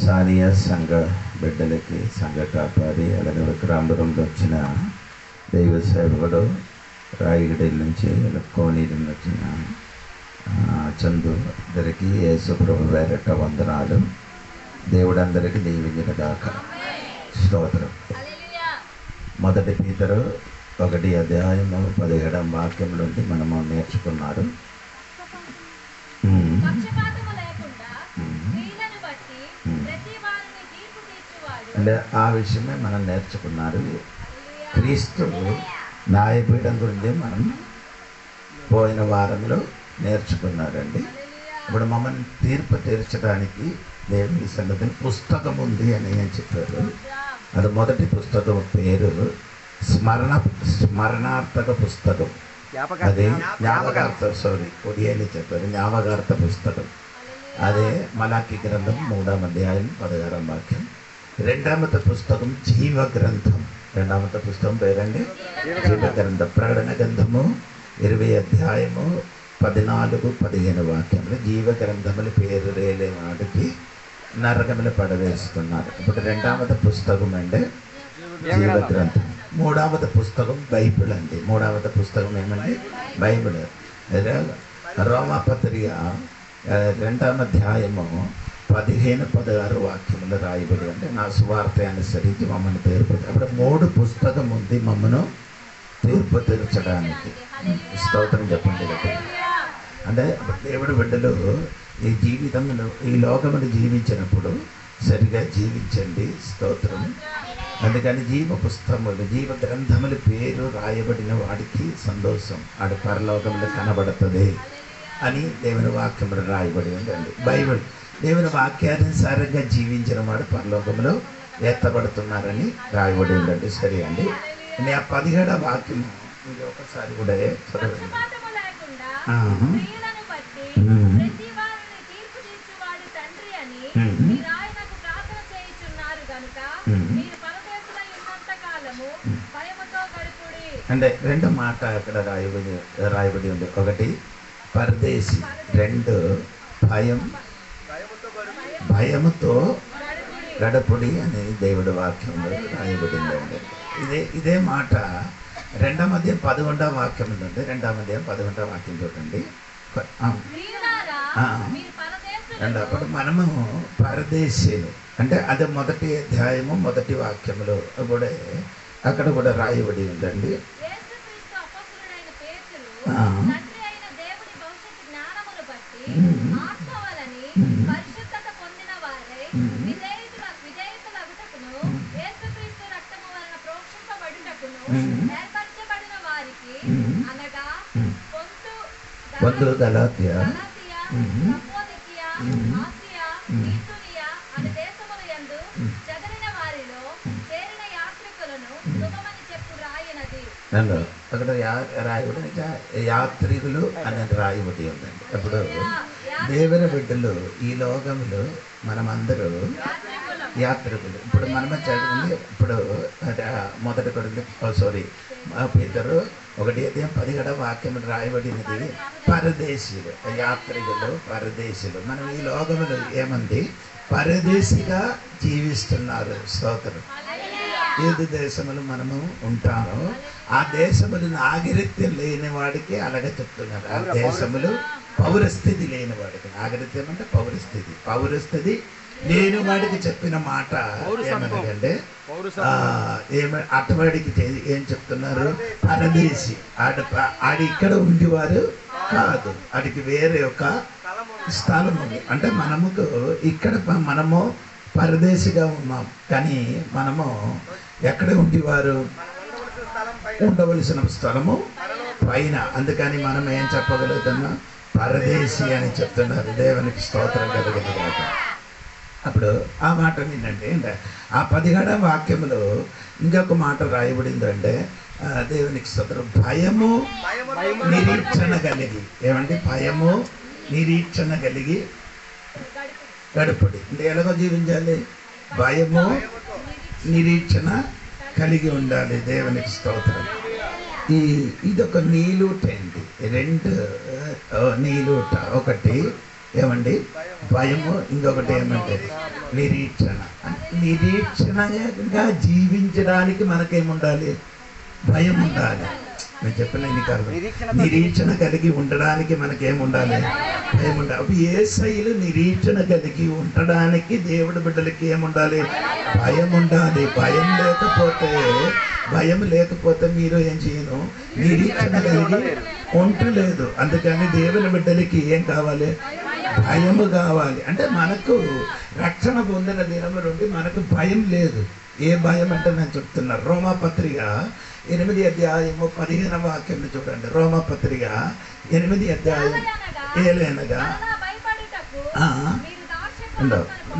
సానియా సంఘ బిడ్డలకి సంఘ కాపాడి అలాగే విక్రాంబరంలో వచ్చిన దైవ సేవకుడు రాయగడేల నుంచి కోనీరు వచ్చిన చందు అందరికీ యేసుప్రభు పేరట వందనాలు. దేవుడందరికీ దీవించిన గాక. స్తోత్రం. మొదటి పీతరు 1:17 నుండి మనము నేర్చుకున్నారు. అంటే ఆ విషయమే మనం నేర్చుకున్నారు. క్రీస్తు న్యాయపీఠం గురించి మనం పోయిన వారంలో నేర్చుకున్నారండి. ఇప్పుడు మమ్మల్ని తీర్పు తీర్చడానికి దేవుని సన్నిధిని పుస్తకం ఉంది అని చెప్పారు. అది మొదటి పుస్తకం పేరు స్మరణార్థక పుస్తకం. అది ఒడియాని చెప్పారు, జ్ఞాపకార్థ పుస్తకం. అదే మలాకి గ్రంథం 3:16. రెండవది పుస్తకం జీవ గ్రంథం. రెండవది పుస్తకం పేరండి జీవ గ్రంథం. ప్రకటన గ్రంథము 20:14-15 జీవ గ్రంథముల పేరు రేలే వాడికి నరకములు పడవేస్తున్నారు. ఇప్పుడు రెండవది పుస్తకం అండి జీవ గ్రంథం. మూడవది పుస్తకం బైబిల్ అండి. మూడవది పుస్తకం ఏమండి బైబిల్. రోమాపత్రిక 2:15-16 రాయబడి అంటే నా సువార్త అనుసరించి మమ్మల్ని తీర్పు. అప్పుడు 3 పుస్తకం ఉంది మమ్మను తీర్పు తీర్చడానికి. స్తోత్రం చెప్పండి. అంటే దేవుడు బిడ్డలు ఈ జీవితంలో ఈ లోకమును జీవించినప్పుడు సరిగా జీవించండి. స్తోత్రం. అందుకని జీవ పుస్తకములు జీవ గ్రంథముల పేరు రాయబడిన వాడికి సంతోషం, ఆడి పరలోకములు కనబడుతుంది అని దేవుని వాక్యములు రాయబడి ఉందండి. బైబిల్ దేవుని వాక్యానుసారంగా జీవించిన వాడు పరలోకములో ఎత్తబడుతున్నారని రాయబడి ఉందండి. సరే అండి. నేను ఆ 17వ వాక్యం ఒకసారి కూడా చదవండి. అంటే 2 మాట అక్కడ రాయబడి ఉంది. 1 పరదేశి, 2 భయముతో గడపుడి అని దేవుడి వాక్యంలో రాయబడిందండి. ఇదే మాట 2:11 వాక్యం ఉందండి. 2:11 వాక్యం చూడండి. అప్పుడు మనము పరదేశీలు అంటే అది మొదటి అధ్యాయము మొదటి వాక్యములో కూడా అక్కడ కూడా రాయబడి ఉందండి. గలాతియా అక్కడ రాయబడి యాత్రికులు అనేది రాయబడి ఉందండి. అప్పుడు దేవుని బిడ్డలు ఈ లోకంలో మనమందరూ యాత్రికులు. ఇప్పుడు మనమే చదివింది ఇప్పుడు మొదటి పేతురు 1:17 వాక్యం రాయబడినది పరదేశీయులు, యాత్రికులు, పరదేశీయులు. మనం ఈ లోకంలో ఏమంది పరదేశిగా జీవిస్తున్నారు. స్తోత్రం. ఏది దేశములు మనము ఉంటామో ఆ దేశములు నాగరిత్యం లేని వాడికి అలాగే చెప్తున్నారు. ఆ దేశములు పౌరస్థితి లేని వాడికి, నాగరిత్యం అంటే పౌరస్థితి లేని వాడికి చెప్పిన మాట ఏమనగంటే అటువాడికి ఏం చెప్తున్నారు? పరదేశి. ఆడి ఇక్కడ ఉండేవారు కాదు, ఆడికి వేరే ఒక స్థలం ఉంది. అంటే ఇక్కడ మనము పరదేశిగా ఉన్నాం, కానీ మనము ఎక్కడ ఉండేవారు? ఉండవలసిన స్థలము పైన. అందుకని మనం ఏం చెప్పగలుగుతున్నాం? పరదేశి అని చెప్తున్నారు. దేవునికి స్తోత్రం కలిగింది కాక. అప్పుడు ఆ మాట ఏంటంటే ఆ 17వ వాక్యంలో ఇంకొక మాట రాయబడిందంటే దేవునికి స్తోత్రం. భయము నిరీక్షణ కలిగి. ఏమంటే భయము నిరీక్షణ కలిగి గడుపుడి. అంటే ఎలాగో జీవించాలి? భయము నిరీక్షణ కలిగి ఉండాలి. దేవునికి స్తోత్రం. ఇదొక నీలూట అండి. 2 నీలూట. ఒకటి ఏమండి? భయము. ఇంకొకటి ఏమంటే నిరీక్షణ. నిరీక్షణగా జీవించడానికి మనకేముండాలి? భయం ఉండాలి. నేను చెప్పిన నిరీక్షణ కలిగి ఉండడానికి మనకేముండాలి? భయం ఉండాలి. అప్పుడు యేసయ్యలు నిరీక్షణ కలిగి ఉండడానికి దేవుడి బిడ్డలకి ఏముండాలి? భయం ఉండాలి. భయం లేకపోతే మీరు ఏం చేయను, నిరీక్షణ కలిగి ఉండలేదు. అందుకని దేవుని బిడ్డలకి ఏం కావాలి? భయము కావాలి. అంటే మనకు రక్షణ పొందిన దినము నుండి మనకు భయం లేదు. ఏ భయం అంటే నేను చెప్తున్నా. రోమాపత్రిక 8 అధ్యాయము 15వ వాక్యం చూడండి. రోమాపత్రిక 8 అధ్యాయం. ఏలైనగా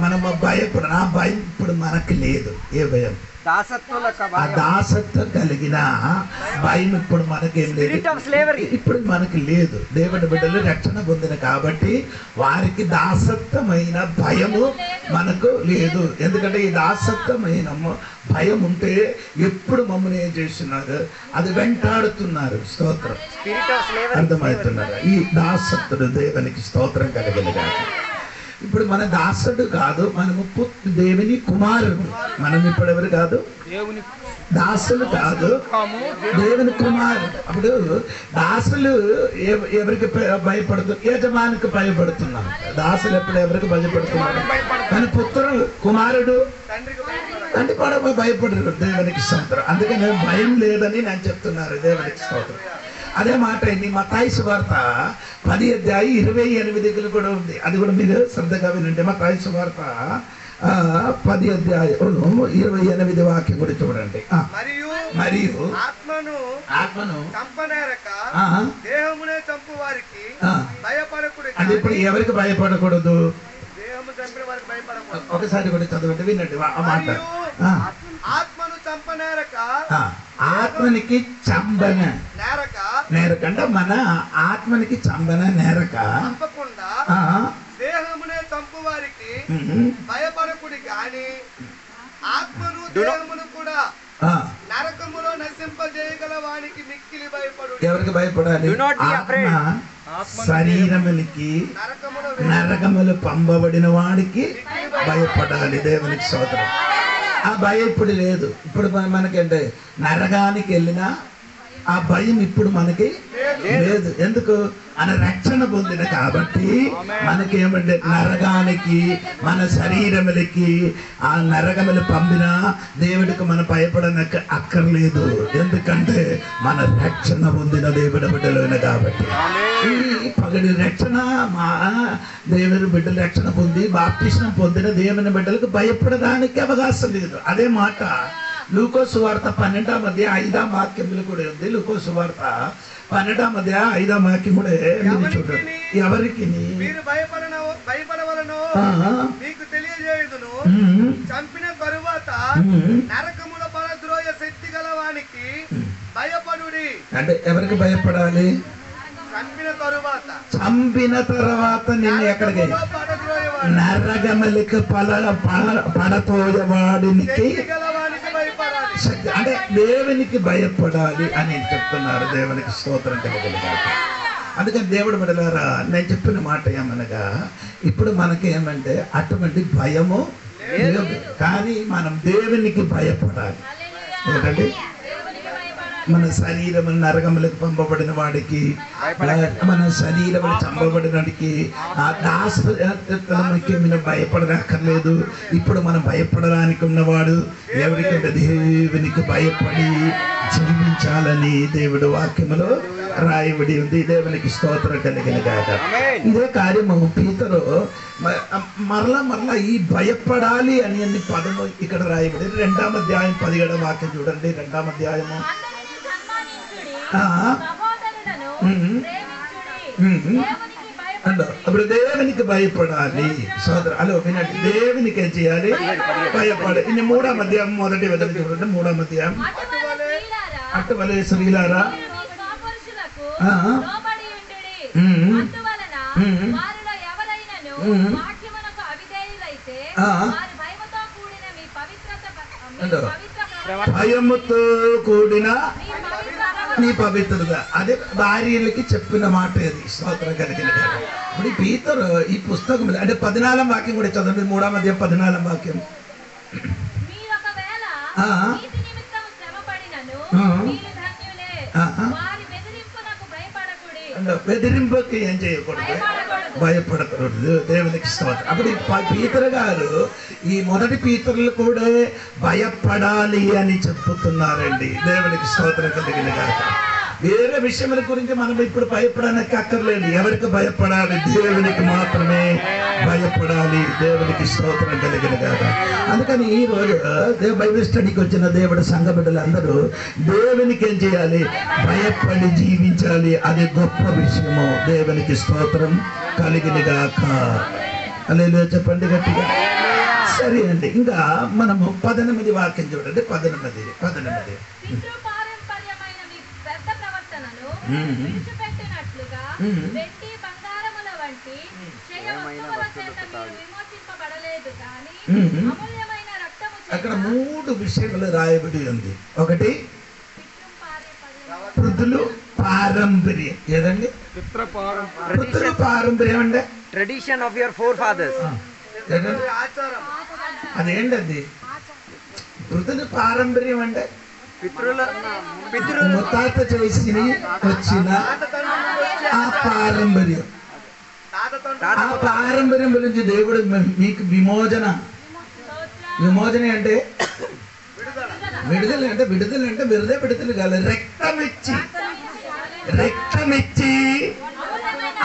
మనము భయపడ, నా భయం ఇప్పుడు మనకు లేదు. ఏ భయం? దాసత్వం కలిగిన భయం ఇప్పుడు మనకేం లేదు, ఇప్పుడు మనకి లేదు. దేవుని బిడ్డలు రక్షణ పొందిన కాబట్టి వారికి దాసత్వమైన భయము మనకు లేదు. ఎందుకంటే ఈ దాసత్వమైన భయం ఉంటే ఎప్పుడు మమ్మల్ని ఏం చేస్తున్నారు? అది వెంటాడుతున్నారు. స్తోత్రం. అర్థమవుతున్నారు? ఈ దాసత్తుడు దేవునికి స్తోత్రం కలగలిగా. ఇప్పుడు మన దాసుడు కాదు, మనము దేవుని కుమారుడు. మనం ఇప్పుడు ఎవరు కాదు? దాసులు కాదు, దేవుని కుమారుడు. అప్పుడు దాసులు ఎవరికి భయపడుతున్నారు? యజమానికి భయపడుతున్నాం. దాసులు ఎప్పుడు ఎవరికి భయపడుతున్నారు? కానీ పుత్రుడు, కుమారుడు తండ్రి కూడా భయపడరు. దేవునికి స్తోత్రం. అందుకని భయం లేదని నేను చెప్తున్నారు. దేవునికి స్తోత్రం. అదే మాట మత్తయి సువార్త 10 అధ్యాయం 28 కూడా ఉంది. అది కూడా మీరు శ్రద్ధగా వినండి. మత్తయి సువార్త 10 అధ్యాయం 28 వాక్యం కూడా చూడండి. మరియు ఆత్మను అంటే ఇప్పుడు ఎవరికి భయపడకూడదు? ఒకసారి కూడా చదవండి, వినండి ఆ మాట. ఆత్మనికి చంబన నేరక అంటే మన ఆత్మనికి చంబన నేరక దేహమునే చంపు వారికి భయపడకుడి గాని ఆత్మను దేహమును కూడా నరకములో నశింపజేయగల వానికి మిక్కిలి భయపడు. ఎవరికి భయపడాలి? శరీరమునికి నరకములు పంపబడిన వాడికి భయపడాలి. దేవునికి స్తోత్రం. ఆ భయం ఇప్పుడు లేదు. ఇప్పుడు మనకంటే నరకానికి వెళ్ళినా ఆ భయం ఇప్పుడు మనకి లేదు. ఎందుకు? మన రక్షణ పొందిన కాబట్టి మనకేమంటే నరకానికి, మన శరీరములకి ఆ నరకములు పంపినా దేవుడికి మనం భయపడనక్క అక్కర్లేదు. ఎందుకంటే మన రక్షణ పొందిన దేవుడి బిడ్డలోనే కాబట్టి. ఈ పగడి రక్షణ, మా దేవుని బిడ్డల రక్షణ పొంది బాప్తిస్మం పొందిన దేవుని బిడ్డలకు భయపడడానికి అవకాశం లేదు. అదే మాట లూకా సువార్త 12వ అధ్యాయం 5వ వాక్యంలో కూడా ఉంది. లూకా సువార్త 12వ అధ్యాయం 5వ వాక్యం కూడా చూడండి. ఎవరికి భయపడవలనో మీకు తెలియజేయుదును. చంపిన తరువాత నరకముల పరద్రోయ శక్తి గలవానికి భయపడుడి. అంటే ఎవరికి భయపడాలి? చంపిన తర్వాత నిన్ను ఎక్కడికి? నరకములకు పడతోయవాడినికి, అంటే దేవునికి భయపడాలి అని చెప్తున్నారు. దేవునికి స్తోత్రం కలగలిగాక. అందుకని దేవుడు బిడ్డలారా, నేను చెప్పిన మాట ఏమనగా ఇప్పుడు మనకి ఏమంటే అటువంటి భయము లేదు. కానీ మనం దేవునికి భయపడాలి. ఏంటంటే మన శరీరం నరకములకు పంపబడిన వాడికి, మన శరీరం చంపబడినడికి, ఆ దాసత్వానికి మనం భయపడనక్కర్లేదు. ఇప్పుడు మనం భయపడడానికి ఉన్నవాడు ఎవరికంటే దేవునికి భయపడి జీవించాలని దేవుడు వాక్యములో రాయబడి ఉంది. దేవునికి స్తోత్రం కలిగిన గాక. ఇదే కార్యము పీతరు మరలా ఈ భయపడాలి అని పదము ఇక్కడ రాయబడి 2వ అధ్యాయం 17వ వాక్యం చూడండి. 2వ అధ్యాయము అప్పుడు దేవునికి భయపడాలి. సోదరు అలో వినండి, దేవునికి ఏం చేయాలి? భయపడాలి. ఇన్ని 3వ అధ్యాయం మొదటి వదలు చూడండి. 3వ అధ్యాయం. అటువలే స్త్రీలారా భయముతో కూడిన నీ పవిత్రత. అదే భార్యలకి చెప్పిన మాట అది. స్తోత్రం కలిగిన గాక. ఇప్పుడు ఈ పీతరు ఈ పుస్తకం అంటే 14వ వాక్యం కూడా చదవండి. 3వ అధ్యాయం 14వ వాక్యం. బెదిరింపుకి ఏం చేయకూడదు, భయపడకూడదు. దేవునికి స్తోత్రం. అప్పుడు ఈ పీతరు గారు ఈ మొదటి పీతరులు కూడా భయపడాలి అని చెప్పుతున్నారండి. దేవునికి స్తోత్రం కలిగిన గాక. వేరే విషయముల గురించి మనం ఇప్పుడు భయపడడానికి అక్కర్లేదు. ఎవరికి భయపడాలి? దేవునికి మాత్రమే భయపడాలి. దేవునికి స్తోత్రం కలిగిన గాక. అందుకని ఈ రోజు బైబిల్ స్టడీకి వచ్చిన దేవుడి సంఘ బిడ్డలందరూ దేవునికి ఏం చేయాలి? భయపడి జీవించాలి. అది గొప్ప విషయము. దేవునికి స్తోత్రం కలిగిన గాక. హల్లెలూయా చెప్పండి గట్టిగా. సరే అండి, ఇంకా మనము 18 వాక్యం చూడండి. 18 విడిచిపెట్టినట్లుగా వెండి బంగారముల వంటి క్షయ వస్తువుల చేత మీరు విమోచింపబడలేదు కానీ అమూల్యమైన రక్తము చేత. అక్కడ 3 విషయాలు రాయబడి ఉంది. ఒకటి పితృ పారంపర్యం. ఏదండి? పితృ పారంపర్యం అంటే tradition of your forefathers. అదేంటి? అది పితృ పారంపర్యం అంటే ముత్తాత చేసి వచ్చిన ఆ పారంపర్యం. ఆ పారంపర్యం గురించి దేవుడు మీకు విమోచన అంటే విడుదల అంటే విడుదల కాదు. రక్తమిచ్చి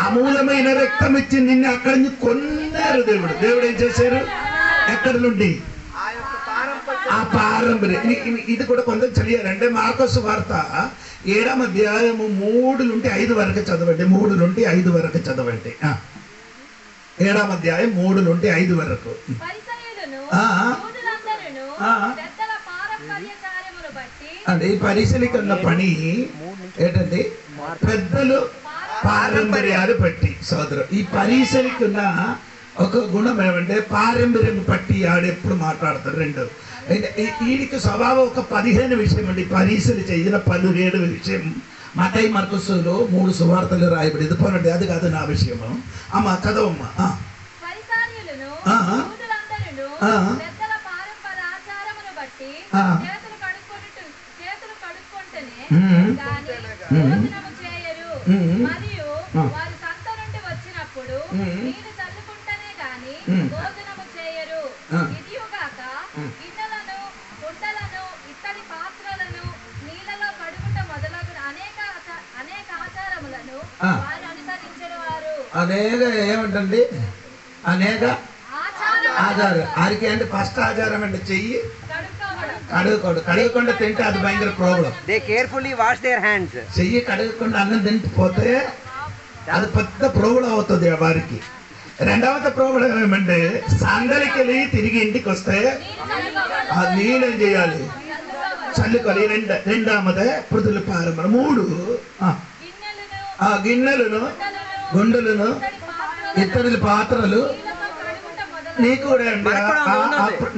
అమూలమైన రక్తమిచ్చి నిన్ను అక్కడి నుంచి కొన్నారు. దేవుడు ఏం చేశారు? ఎక్కడి నుండి? ఆ పారంపర్యం. ఇది కూడా కొంచెం చదివారంటే మార్కొసు సువార్త 7వ అధ్యాయము 3 నుండి 5 వరకు చదవండి. 3 నుండి 5 వరకు చదవండి. 7వ అధ్యాయం 3 నుండి 5 వరకు. అంటే ఈ పరిశీలిక ఉన్న పని ఏంటంటే పెద్దలు పారంపర్యాలు బట్టి. సోదరు, ఈ పరిశీలికున్న ఒక గుణం ఏమంటే పారంపర్యం పట్టి ఆడెప్పుడు మాట్లాడతారు. 2 వీడికి స్వభావం ఒక 15 విషయం అండి. పరీక్షలు చేసిన 17 విషయం. మత్తయి మార్కులో 3 సువార్తలు రాయబడి. పోనండి, అది కాదు నా విషయము. అమ్మ చదవమ్మా. అనేక ఏమంటండి? అనేక ఆచారం. ఆరికి అంటే ఫస్ట్ ఆచారం అంటే చెయ్యి కడగకుండా తింటే అది భయంకర problem. They carefully wash their hands. చెయ్యి కడగకుండా అన్నం తింటిపోతే అది పెద్ద ప్రాబ్లం అవుతుంది వారికి. 2వ ప్రాబ్లం ఏమంటే సందలికి వెళ్ళి తిరిగి ఇంటికి వస్తే ఆ నీళ్ళు ఏం చేయాలి? చల్లుకోవాలి. 2వదే పృథుల పారంపర్యం. 3 ఆ గిన్నెలను, గుండెలను, ఇతరుల పాత్రలు నీకు కూడా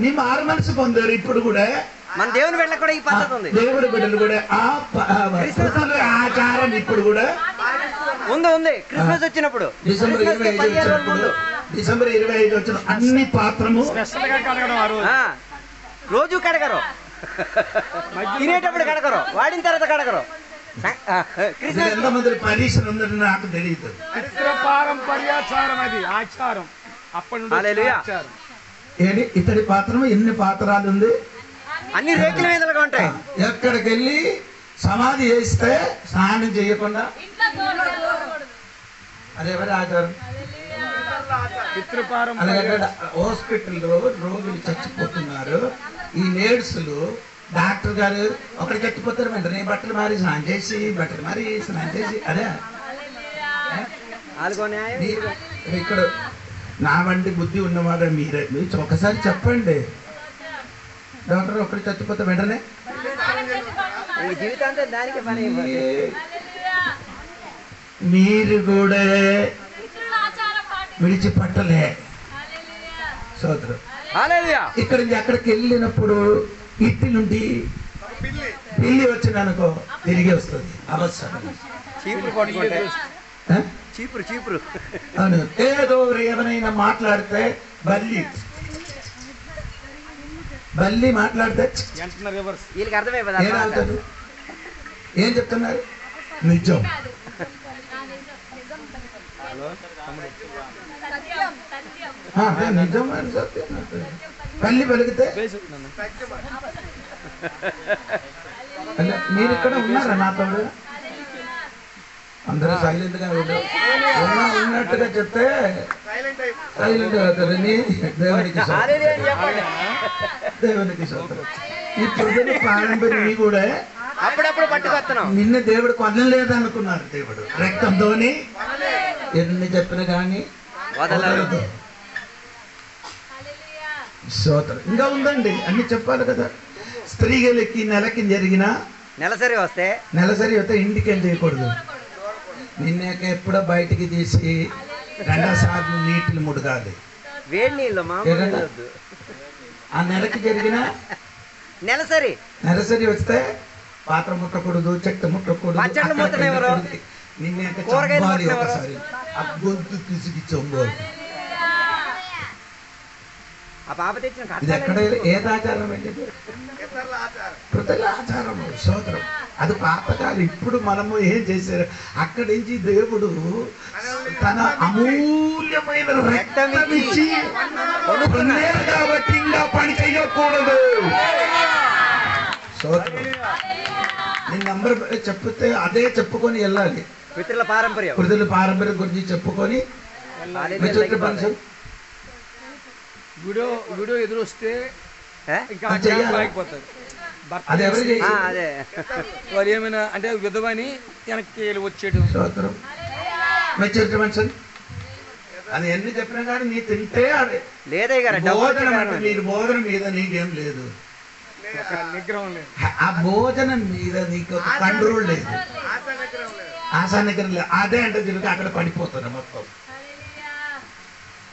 నీ మారు మనసు పొందారు. ఇప్పుడు కూడా మన దేవుని బిడ్డలు కూడా ఈ పద్ధతి ఉంది. దేవుడి బిడ్డలు కూడా ఆచారం ఇప్పుడు కూడా ఉంది. క్రిస్మస్ వచ్చినప్పుడు డిసెంబర్ 25 వచ్చిన అన్ని పాత్రము రోజు కడగరు, తినేటప్పుడు కడగరు, వాడిన తర్వాత కడగరు. ఎంతమంది పరీక్షలు ఉందని నాకు తెలియదు. పారంపర్యాచారం అది ఆచారం. ఏంటి ఇతడి పాత్రము? ఎన్ని పాత్రాలు ఉంది? అన్ని రేకుల మీదలుగా ఉంటాయి. ఎక్కడికి వెళ్ళి సమాధి చేస్తే స్నానం చేయకుండా అదేవరి ఆచారం. అలాగే హాస్పిటల్లో రోగులు చచ్చిపోతున్నారు. ఈ నేర్సులు డాక్టర్ గారు ఒకటి చచ్చిపోతారు, వెంటనే బట్టలు మారి స్నానం చేసి అదే ఇక్కడ నా వంటి బుద్ధి ఉన్నవాడు మీరే. మీరు ఒకసారి చెప్పండి, డాక్టర్ ఒకటి చచ్చిపోతే వెంటనే మీరు కూడా విడిచిపట్టలే. సోదరు, ఇక్కడ అక్కడికి వెళ్ళినప్పుడు ఇంటి నుండి పిల్లి వచ్చిందనుకో తిరిగి వస్తుంది అవసరం. చీపురు పట్టుకుంటే చీపురు అవును. ఏదో ఏమైనా మాట్లాడితే బల్లి మాట్లాడితే వీళ్ళకి అర్థమైపోదా ఏమవుతారు? ఏం చెప్తున్నారు? నిజం. అదే నిజం అని సత్యం. బల్లి పలికితే మీరు ఇక్కడ ఉన్నారా నాతో? అందరూ సైలెంట్ గా ఉన్నట్టుగా చెప్తే సైలెంట్ అవుతారు. దేవునికి సోదరు. ఈ ప్రజలు పారంపర్యం కూడా అప్పుడప్పుడు పట్టుకొస్తున్నాం. నిన్న దేవుడు కొనలేదు అనుకున్నారు. దేవుడు రక్తంతోని ఎన్ని చెప్పిన కానీ వదలదు. సోదరు ఇంకా ఉందండి, అన్ని చెప్పాలి కదా. స్త్రీలకి నెలకి జరిగిన నెలసరి వస్తే ఇంటికి వెళ్ళి చేయకూడదు. నిన్నక ఎప్పుడో బయటికి తీసి 2 సార్లు నీటిని ముడగాలి. వేడి నీళ్ళు ఆ నెలకి జరిగిన నెలసరి వస్తే పాత్ర ముట్టకూడదు, చెట్టు ముట్టకూడదు. నిన్నక చంపాలి ఒకసారి, ఆ గొంతు పిసికి చంపాలి. ఇది ఎక్కడ ఏది ఆచారం అండి? ప్రజల ఆచారం సోదరం. అది పాతకాలం. ఇప్పుడు మనము ఏం చేశారు? అక్కడి నుంచి దేవుడు తన అమూల్యమైన రక్తం ఇచ్చి కొన్నారు కాబట్టి ఇంకా పని చేయకూడదు. సోదరం నిన్నందరూ చెప్తే అదే చెప్పుకొని వెళ్ళాలి. పితృల పారంపర్యం గురించి చెప్పుకొని వీడియో ఎదురొస్తే వారు ఏమైనా అంటే విధవని వెనక్కి వచ్చేయడం. మెచ్యూరిటీ మనుషులు అది ఎన్ని చెప్పినా కానీ నీ తింటే అదే లేదే మీరు భోజనం మీద నీకేం లేదు, నిగ్రహం లేదు. ఆ భోజనం మీద నీకు కంట్రోల్ లేదు, ఆశా నిగ్రహం లేదు. అదే అంటే తిరిగి అక్కడ పడిపోతున్నా మొత్తం.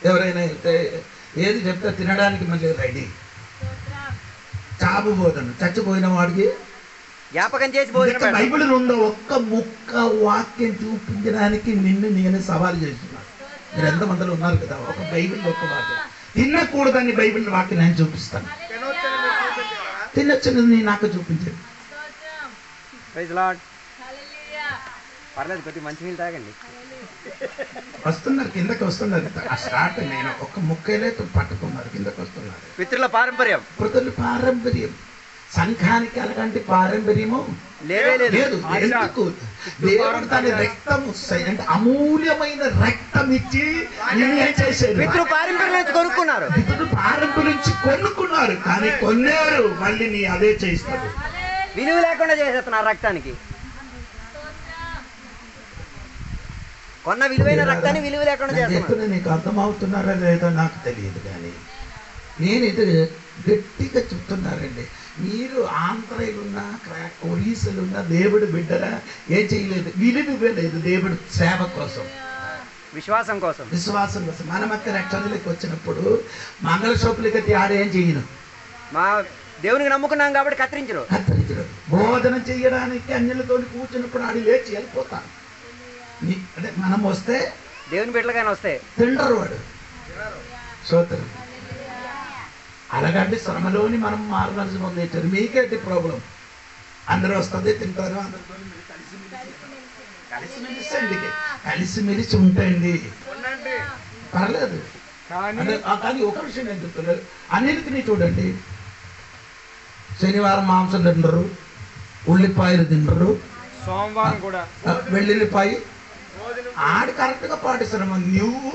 ఎవరైనా ఏది చెప్తే తినడానికి మళ్ళీ రెడీ. చాపు భోజనం, చచ్చిపోయిన వాడికి జ్ఞాపకం చేసి బైబిల్ ఉందో ఒక్క ముక్క వాక్యం చూపించడానికి నేను సవాల్ చేస్తున్నాను. మీరు ఎంతమందిలో ఉన్నారు కదా, ఒక బైబిల్ ఒక్క వాక్యం తినకూడదని బైబిల్ వాక్యం నేను చూపిస్తాను. తినొచ్చినది నాకు చూపించండి. పర్లేదు, కొద్ది మంచి నీళ్ళు తాగండి. వస్తున్నారు, కిందకి వస్తున్నారు. స్టార్ట్ నేను ఒక్క ముక్కలే పట్టుకున్నారు, కిందకి వస్తున్నారు. పితృల పారంపర్యం సంఘానికి అలాంటి పారంపర్యము లేదు. ఎందుకు? దేవుడు తన రక్తం అంటే అమూల్యమైన రక్తం ఇచ్చి ఏం చేశారు? పితృ పారంపర్యం నుంచి కొనుక్కున్నారు. కానీ కొన్నారు, మళ్ళీ నీ అదే చేస్తారు. విలువ లేకుండా చేసేస్తున్నారు రక్తానికి. కొన్న విలువైన రక్తాన్ని విలువ లేకుండా చేస్తున్నారు. నీకు అర్థమవుతున్నారా లేదో నాకు తెలియదు, కానీ నేను ఇది గట్టిగా చెప్తున్నారండి. మీరు ఆంధ్రలున్నా ఒరిస్సాలున్నా దేవుడు బిడ్డరా ఏం చేయలేదు, విలువ ఇవ్వలేదు. దేవుడు సేవ కోసం, విశ్వాసం కోసం. మనం అక్కడ రక్షణలోకి వచ్చినప్పుడు మంగళసూపులకి ఆడేం చేయను. మా దేవునికి నమ్ముకున్నాం కాబట్టి కత్తిరించరు. బోధన చేయడానికి అన్యులతో కూర్చున్నప్పుడు ఆడి లేచి వెళ్ళిపోతాను. అంటే మనం వస్తే దేవుని బిడ్డలుగానే వస్తే తిండరు వాడు. సోదరు అలాగంటే శ్రమలోని మనం మారవలసి పొందేటారు. మీకేంటి ప్రాబ్లం? అందరూ వస్తుంది, తింటారు, అందరితో కలిసిమెలిసి ఉంటాయండి, పర్లేదు. కానీ ఒక విషయం నేను చెప్తున్నారు, అన్నిటిని చూడండి. శనివారం మాంసం తిండరు, ఉల్లిపాయలు తిండరు, సోమవారం కూడా వెల్లుల్లిపాయ ఆడి కరెక్ట్ గా పాటిస్తున్నాం. నువ్వు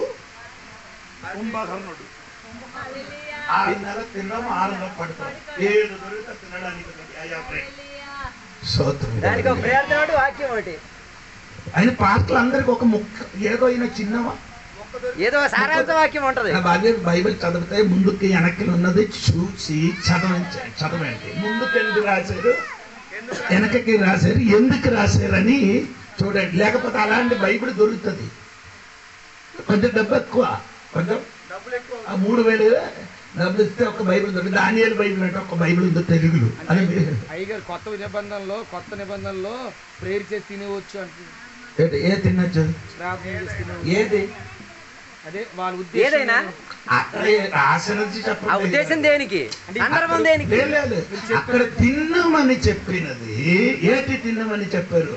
6 నెలలు తిన్నాము, 6 నెలలు పడతావు, 7 దొరికితే తినడానికి ఆయన పాటలు అందరికి ఒక ముక్క ఏదో అయినా చిన్నవా ఏదో సారాంశ వాక్యం ఉంటది. బైబిల్ చదివితే ముందుకి వెనక్కి ఉన్నది చూసి చదవండి. ముందుకు ఎందుకు రాశారు, వెనకకి రాశారు, ఎందుకు రాశారని చూడండి. లేకపోతే అలాంటి బైబిల్ దొరుకుతుంది. కొంచెం డబ్బు ఎక్కువ, కొంచెం 3000 డబ్బులు ఇస్తే ఒక బైబిల్ దొరికి దానియేలు బైబిల్ అంటే ఒక బైబిల్ ఉందో తెలుగులో అని అయ్యగారు కొత్త నిబంధనలో ప్రేయర్ చేసి తినవచ్చు అంటుంది. ఏ తినచ్చు ప్రార్థన చేసి తినవచ్చు. ఏది అదే వాళ్ళ ఏదైనా ఆ ఉద్దేశం దేనికి, సందర్భం దేనికి? అక్కడ తిన్నమని చెప్పినది ఏంటి తిన్నమని చెప్పారు?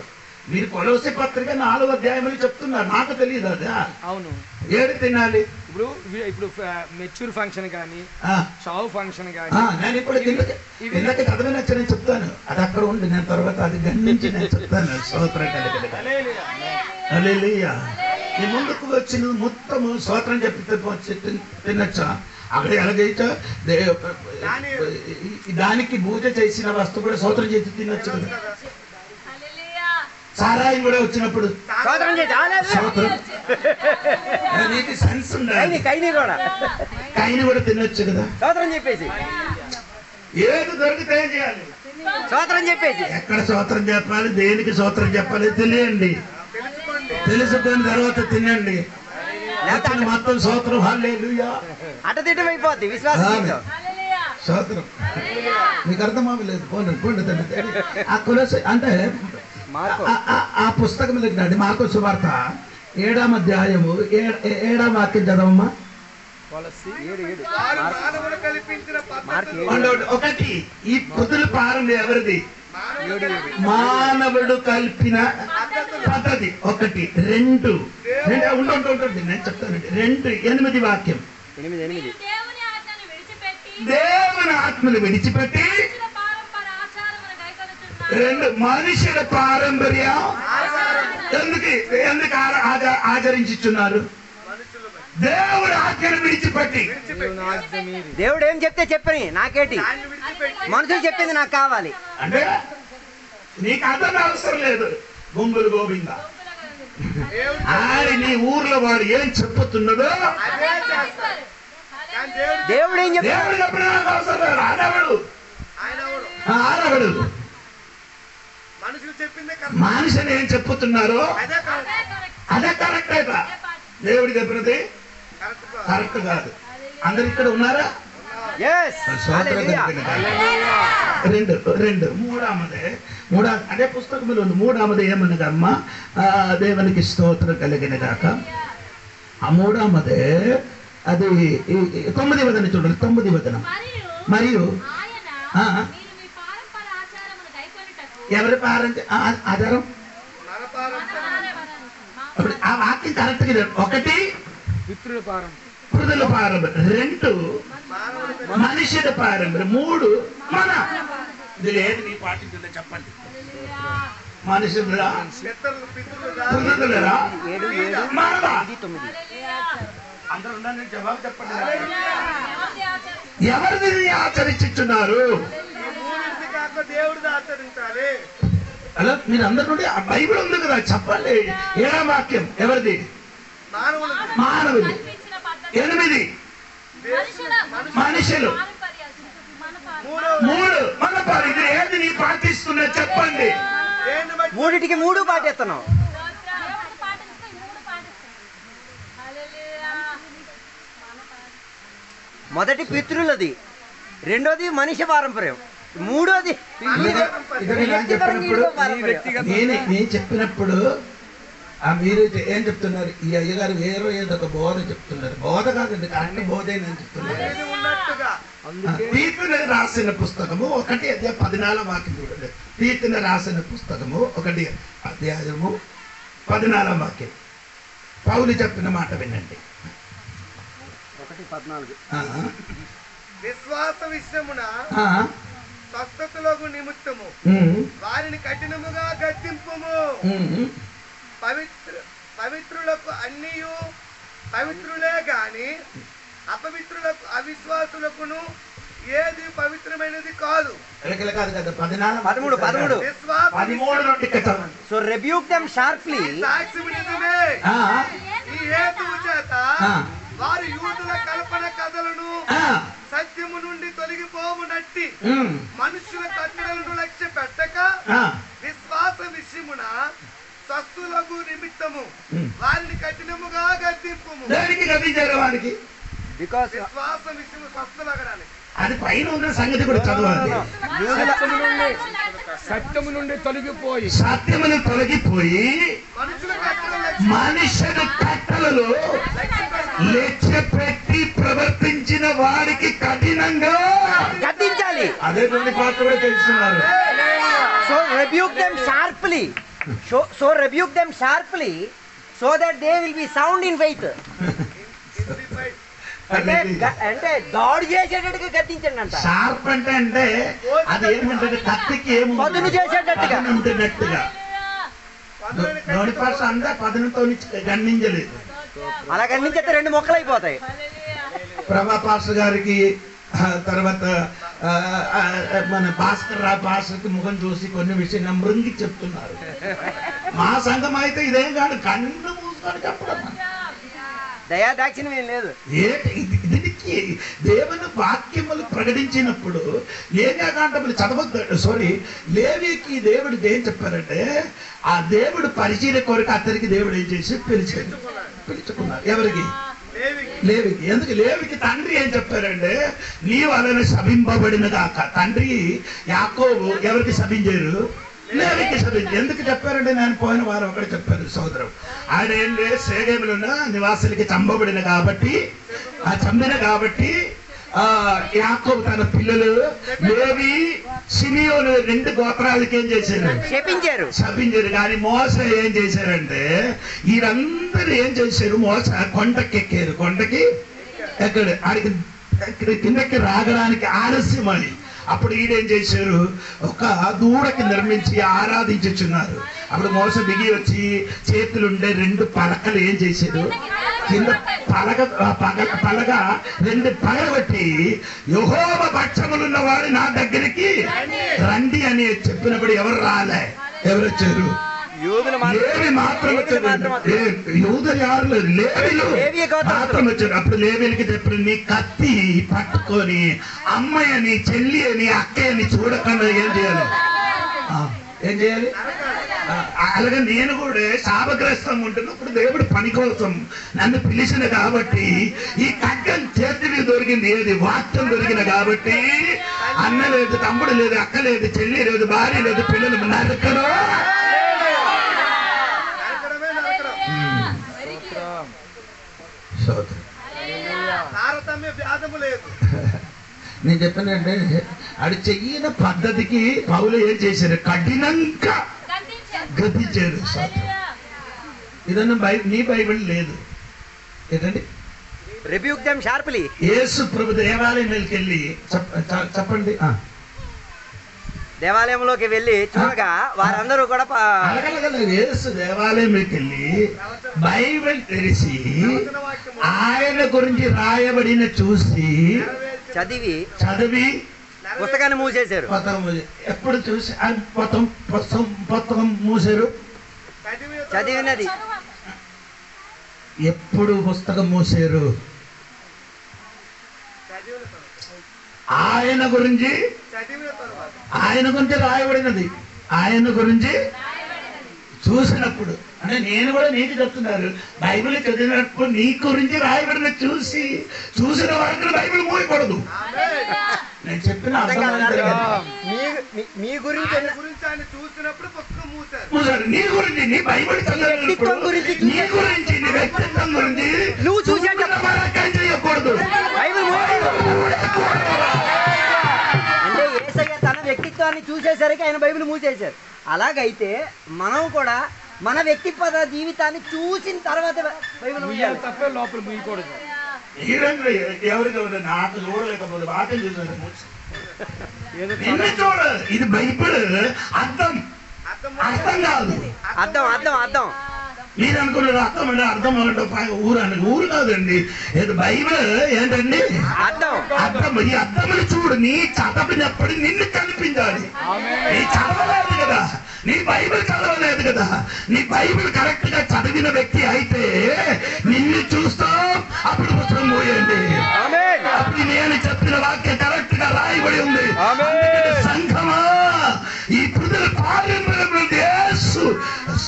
మీరు కొలొసే పత్రిక 4వ అధ్యాయంలో చెప్తున్నారు, నాకు తెలియదు అదా. అవును, ఏడు తినాలి? ఇప్పుడు మెచ్యూర్ ఫంక్షన్ కానీ చావు ఫంక్షన్ కానీ నేను ఇప్పుడు కిందకి చదివినచ్చు నేను చెప్తాను, అది అక్కడ ఉండి నేను తర్వాత అది గణించి నేను చెప్తాను. స్తోత్రం హల్లెలూయా. నీ ముందుకు వచ్చిన మొత్తము స్తోత్రం చెప్పి తినచ్చా? అక్కడ ఎలాగైతే దానికి పూజ చేసిన వస్తువు కూడా స్తోత్రం చేసి తినచ్చు కదా. సారాయి కూడా వచ్చినప్పుడు నీకు సెన్స్ ఉండాలి, కైని కూడా తినొచ్చు కదా. స్తోత్రం చెప్పేసి ఏది దొరికితే ఏం చేయాలి? స్తోత్రం చెప్పేసి. ఎక్కడ స్తోత్రం చెప్పాలి, దేనికి స్తోత్రం చెప్పాలి తెలియండి, తెలుసుకుని తర్వాత తినండి. మొత్తం స్తోత్రం హల్లెలూయా అటదిటం అయిపోద్ది విశ్వాసం. స్తోత్రం మీకు అర్థం అవ్వలేదు. పోండి ఆ కొలొసే అంటే ఆ పుస్తకంలోకి రండి. మార్కు సువార్త 7వ అధ్యాయము 7వ వాక్యం చదవమ్మా. ఒకటి, ఈ పొద్దుల పారం ఎవరిది? మానవుడు కల్పిన పద్ధతి. ఒకటి. రెండు ఉంటుంది నేను చెప్తానండి. 2:8 వాక్యం. దేవుని ఆత్మను విడిచిపెట్టి మనుషుల పారంపర్యం ఎందుకు ఆచరించుచున్నారు? దేవుడు ఆజ్ఞను విడిచిపెట్టి. దేవుడు ఏం చెప్తే చెప్పని నాకేటి, మనుషులు చెప్పింది నాకు కావాలి అంటే నీకు అర్థం అవసరం లేదు. గుంపులు గోవింద నీ ఊర్లో వాడు ఏం చెప్పుతున్నదో దేవుడు ఏం దేవుడు చెప్పిన అవసరం లేదు. ఆడవడు మనుషులు ఏం చెప్పుతున్నారో అదే కరెక్ట్ అయితే దేవుడు చెప్పినది కరెక్ట్ కాదు. అందరు ఇక్కడ ఉన్నారా? అదే పుస్తకంలో ఉంది. 3వది ఏమనగమ్మా? దేవునికి స్తోత్రం కలిగిన గాక. ఆ 3వదే అది 9వ వచనం చూడండి. 9వ వచనం. మరియు ఎవరి ఆధారం? ఇప్పుడు ఆ వాక్యం కరెక్ట్ గా. ఒకటి పితృల పారంపర్యం, 2 మనుషుల పారంపర్యం, 3 మన. ఇది లేదు నీ పాటించిందో చెప్పండి. మనుషులరా, పితృలరా, మనరా? అందరూ ఉండండి, జవాబు చెప్పండి. ఎవరిది ఆచరించున్నారు? అలా మీరు అందరి నుండి ఆ బైబిల్ ఉంది కదా, చెప్పండి. 7వ వాక్యం ఎవరిది? మానవుడి. 8 మనుషులు. 3 మన పారు. ఇది ఏది నీ పాటిస్తున్నా చెప్పండి. 3టికి 3 పాటిస్తున్నాం. మొదటి పితృలది, 2వది మనిషి పారంపర్యం, 3వది నేను చెప్పినప్పుడు మీరు ఏం చెప్తున్నారు? ఈ అయ్యగారు ఏదో ఒక బోధ చెప్తున్నారు. బోధ కాదండి, కరెక్ట్ బోధే నేను చెప్తున్నాను. తీతుని రాసిన పుస్తకము 1 అధ్యాయం 14వ వాక్యం చూడండి. తీతుని రాసిన పుస్తకము 1 అధ్యాయము 14వ వాక్యం. పౌలు చెప్పిన మాట వినండి. 1:14. విశ్వాస విషయమున స్వస్థతలకు నిమిత్తము వారిని కఠినముగా గద్దింపుము. పవిత్రులకు అన్నియు పవిత్రులే గాని అపవిత్రులకు అవిశ్వాసులకును ఏది పవిత్రమైనది కాదు. 13. So rebuke them sharply. సాక్ష్యం నిజమే. ఈ హేతువు చేత వారు యూదుల కల్పన కథలను సత్యము నుండి తొలగిపోవునట్టి మనుషుల కట్టడలను లక్ష్య పెట్టక విశ్వాస విషయమున స్వస్థులకు నిమిత్తము వారిని కఠినముగా గద్దింపుము. దేనికి గద్దించారు వారికి? బికాజ్ విశ్వాస విషయము స్వస్థలాగడానికి అది పైన ఉన్న సంగతి కూడా చదవాలి. సత్యము నుండి తొలగిపోయి సత్యమును తొలగిపోయి మనుషుల కట్టలలో లక్ష్య పెట్టి ప్రవర్తించిన వాడికి కఠినంగా గద్దించాలి. అదే కొన్ని పాట కూడా తెలుస్తున్నారు. So rebuke them sharply. So rebuke them sharply so that they will be sound in faith. అంటే దాడి చేసేటట్టుగా గద్దించండి అంట. షార్ప్ అంటే అది ఏమంటే కత్తికి పదును చేసేటట్టుగా ఉంటున్నట్టుగా. నోడిపాస అంతా పదునుతో గండించలేదు. అలా గండించేస్తే 2 మొక్కలు అయిపోతాయి. ప్రభా పాస్టర్ గారికి తర్వాత మన భాస్కర్ రావు పాస్టర్కి ముఖం చూసి కొన్ని విషయాలు మృంగి చెప్తున్నారు. మా సంఘం అయితే ఇదేం కాదు, కన్ను మూసుకొని చెప్పడం. దయా దాక్షిణ్యం ఏం లేదు. దీనికి దేవుని వాక్యములు ప్రకటించినప్పుడు లేవ్యాకాండములు చదవద్దు. సారీ, లేవికి దేవుడు ఏం చెప్పారంటే ఆ దేవుడు పరిచయ కొరకు అతనికి దేవుడు ఏం చేసి పిలుచుకున్నారు. ఎవరికి? లేవికి. ఎందుకు? లేవికి తండ్రి ఏం చెప్పారంటే నీ వలన శపింపబడిన దాకా. తండ్రి యాకోబు ఎవరికి శపించారు? లేవికి శపించారు. ఎందుకు చెప్పారంటే నేను పోయిన వారం ఒకటి చెప్పారు సోదరం. ఆడేంటే సేగములు నివాసులకి చంపబడిన కాబట్టి చంపిన కాబట్టి యాకోబు తన పిల్లలు లేవి షిమియోను 2 గోత్రాలకి ఏం చేశారు? శపించారు. కానీ మోస ఏం చేశారంటే వీరందరూ ఏం చేశారు? మోస కొండకెక్కారు. కొండకి ఎక్కడ ఆడికి కిందకి రాగడానికి ఆలస్యమని అప్పుడు ఈడేం చేశారు? ఒక దూడకి నిర్మించి ఆరాధించుచున్నారు. అప్పుడు మోస దిగి వచ్చి చేతులుండే 2 పలకలు ఏం చేశారు? కింద పలగ 2 పగలబట్టి యెహోవా పక్షములున్న వాడు నా దగ్గరికి రండి అని చెప్పినప్పుడు ఎవరు రాలే? ఎవరు వచ్చారు? లేవి మాత్రం వచ్చారు. యూదులు ఎవరు లేరు, లేవీలు మాత్రం వచ్చారు. అప్పుడు లేవీలకి చెప్పారు, నీ కత్తి పట్టుకొని అమ్మాయి అని చెల్లి అని అక్కయ్య అని చూడకుండా ఏం చేయాలి? ఏం చేయాలి? అలాగే నేను కూడా శాపగ్రస్తం ఉంటున్నప్పుడు దేవుడు పని కోసం నన్ను పిలిచిన కాబట్టి ఈ ఖడ్గం చేతికి దొరికింది. ఏది? వాక్యం దొరికిన కాబట్టి అన్న లేదు, తమ్ముడు లేదు, అక్క లేదు, చెల్లి లేదు, భార్య లేదు, పిల్లలు నరకడం. నేను చెప్పానంటే అది చెయ్యిన పద్ధతికి పౌలు ఏం చేశారు? కఠినంగా గద్దించారు. ఇదన్నా నీ బైబిల్ లేదు ఏంటండి? Rebuke them sharply. యేసు ప్రభు దేవాలయంలోకి వెళ్ళి చెప్పండి. దేవాలయంలోకి వెళ్ళి చూడగా వారందరూ కూడా యేసు దేవాలయంలోకి వెళ్ళి బైబిల్ తెరిచి ఆయన గురించి రాయబడిన చూసి చదివి పుస్తకాన్ని మూసేశారు. ఎప్పుడు చూసి పుస్తకం మూసారు? చదివినది. ఎప్పుడు పుస్తకం మూసారు? ఆయన గురించి రాయబడినది. ఆయన గురించి చూసినప్పుడు అంటే నేను కూడా నీకు చెప్తున్నారు, బైబిల్ చదివినప్పుడు నీ గురించి రాయబడిన చూసిన వారికి బైబిల్ మూయకూడదు. నేను చెప్పిన మీ గురించి చూసినప్పుడు పుస్తకం మూసారు. నీ గురించి, నీ బైబిల్ చదివినప్పుడు నీ గురించి, నీ వ్యక్తిత్వం గురించి నువ్వు చూసా చేయకూడదు. అంటే యేసయ్య తన వ్యక్తిత్వాన్ని చూసేసరికి ఆయన బైబిల్ మూసేశారు. అలాగైతే మనం కూడా మన వ్యక్తిగత జీవితాన్ని చూసిన తర్వాత బైబిల్ మూయాలి తప్ప లోపల మూయకూడదు. ఎవరికి నాకు చూడలేకపోతే వాటిని చూసారు చూడాలి. ఇది బైబిల్ అర్థం కాదు. అర్థం మీరు అనుకున్నారు అర్థం అంటే అర్థం అంటే ఊరు కాదండి. బైబిల్ ఏంటండి? అర్థం. ఈ అర్థములు చూడు. నీ చదవనప్పుడు నిన్ను కనిపించాలి. నీ చదవలేదు కదా, నీ బైబిల్ చదవలేదు కదా. నీ బైబిల్ కరెక్ట్ గా చదివిన వ్యక్తి అయితే నిన్ను చూస్తాం. అప్పుడు పుస్తకం పోయండి. అప్పుడు నేను చెప్పిన వాక్యం కరెక్ట్ గా రాయబడి ఉంది. సంఘమా, ఈ ప్రజల పారంపర్యంలో యేసు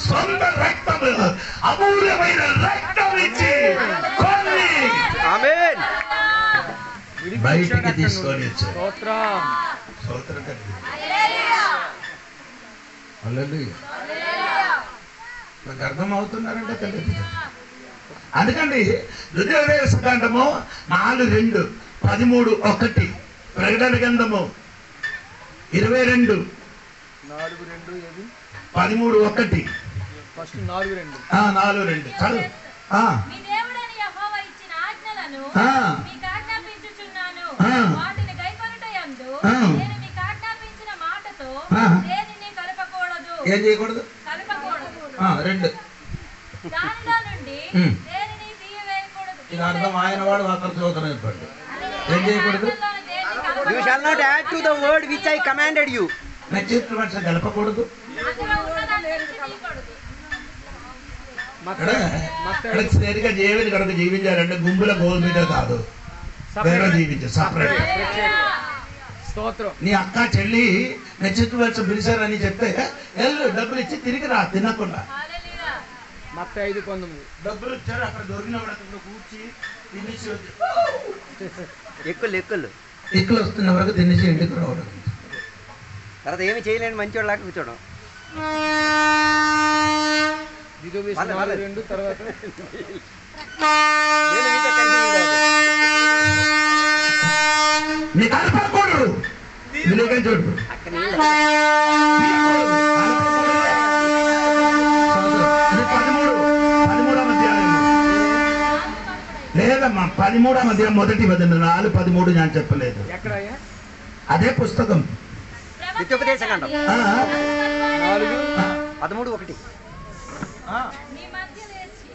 సొంత రక్తం, అమూల్యమైన రక్తం ఇచ్చి బయటికి తీసుకొని వచ్చారు. స్తోత్రం. స్తోత్రం కలిగి మీకు అర్థం అవుతున్నారంటే తెలియదు. అందుకండి ద్వితీయోపదేశకాండము 4:2, 13:1, ప్రకటన గ్రంథము 22, 13:1. ఫస్ట్ 4:2. 4:2 చదువు. మీ దేవుడైన యెహోవా ఇచ్చిన ఆజ్ఞలను మీకు ఆజ్ఞాపించుచున్నాను. వాటిని గైకొనుటయందు నేను మీకు ఆజ్ఞాపించిన మాటతో దేనిని కలపకూడదు. ఏం చేయకూడదు? కలపకూడదు. 2 దానిలో నుండి దేనిని తీయవేయకూడదు. ఇది అర్థం ఆయన వాడు అతను చదువుతాను చెప్పండి. ఏం చేయకూడదు? You shall not add to the word which I commanded you. నక్షత్ర వర్ష గెలపకూడదు. అందులో ఉన్నదాన్ని తీయకూడదు. సరిగా జీవిని కనుక జీవించాలంటే గుంపుల గోల్ మీద కాదు, వేరే జీవించు సపరేట్. స్తోత్రం. నీ అక్క చెల్లి నక్షత్ర వర్షం పిలిచారని చెప్తే ఎల్లు డబ్బులు ఇచ్చి తిరిగి రా తినకుండా. మత్తయి 5:19. డబ్బులు ఇచ్చారు, అక్కడ దొరికిన వాడు అక్కడ కూర్చి తినేసి ఎక్కులు వస్తున్న వరకు తినేసి ఇంటికి రావడం. తర్వాత ఏమి చేయలేని మంచివాడు లాగా కూర్చోడం. ద్వితీయోపదేశం 4:2 తర్వాత నేను మీతో కంటిన్యూ కాదు. నీ కలపకూడదు. విలేకం చూడు. అక్కడ నీళ్ళు. అది 13వ అధ్యాయం లేదమ్మా, 13వ అధ్యాయం మొదటి వచనం 4:13 నేను చెప్పలేదు. ఎక్కడయ్యా? అదే పుస్తకం. ద్వితీయోపదేశకాండం 4:13. 13:1. మీ మధ్య లేచి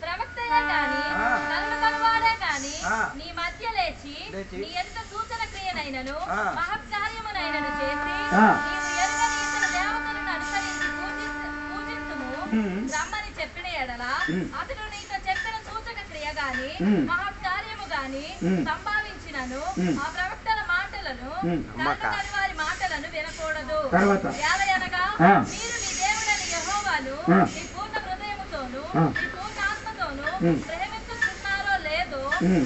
ప్రవక్తయే గాని కలవకలవాడే గాని నీ మధ్య లేచి నీ ఎదుట సూచన క్రియనైనను మహత్కార్యమునైనను చేసి నీవు ఎరుగని ఇతర దేవతలను అనుసరించి పూజించుము రమ్మని చెప్పిన ఎడల అతడు నీతో చెప్పిన సూచక క్రియ గాని మహత్కార్యము గాని సంభావించినను ఆ ప్రవక్తల మాటలను కలవకల వారి మాటలను వినకూడదు. ఏలయనగా మీరు నీ దేవుడైన యెహోవాను నీ పూర్ణ హృదయముతోను నీ పూర్ణ ఆత్మతోను ప్రేమించుచున్నారో లేదో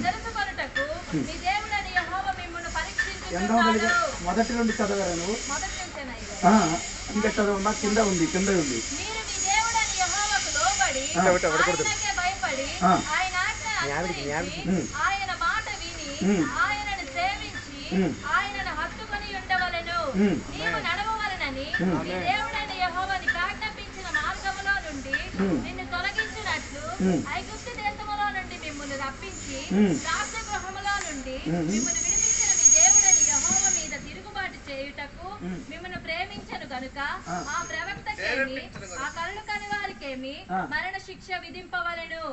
తెలుసుకొనుటకు మీ దేవుడైన యెహోవా మిమ్మును పరీక్షించుచున్నాడు. మొదటి నుండి చదవరా నువ్వు? మొదటి నుంచేనయ్యా. ఇంకా చదవమ్మా, కింద ఉంది. మీరు మీ దేవుడైన యెహోవాకు లోబడి ఆయనకే భయపడి ఆయన ఆజ్ఞ అనుసరించి ఆయన మాట విని ఆయనను సేవించి ఆయనను హత్తుకొని ఉండవలెను. నీవు నడవవలెనని మీ దేవుడైన యెహోవా నీకు ఆజ్ఞాపించిన మార్గములో నుండి నిన్ను తొలగించినట్లు ఐగుప్తు దేశములో నుండి మిమ్మును రప్పించి దాస్య గృహములో నుండి మిమ్మును విడిపించిన మీ దేవుడైన యెహోవా మీద తిరుగుబాటు చేయుటకు మిమ్మును ప్రేమించను గనుక ఆ ప్రవక్తకేమి ఆ కళ్ళు కని వారికేమి మరణ శిక్ష విధింపవలెను.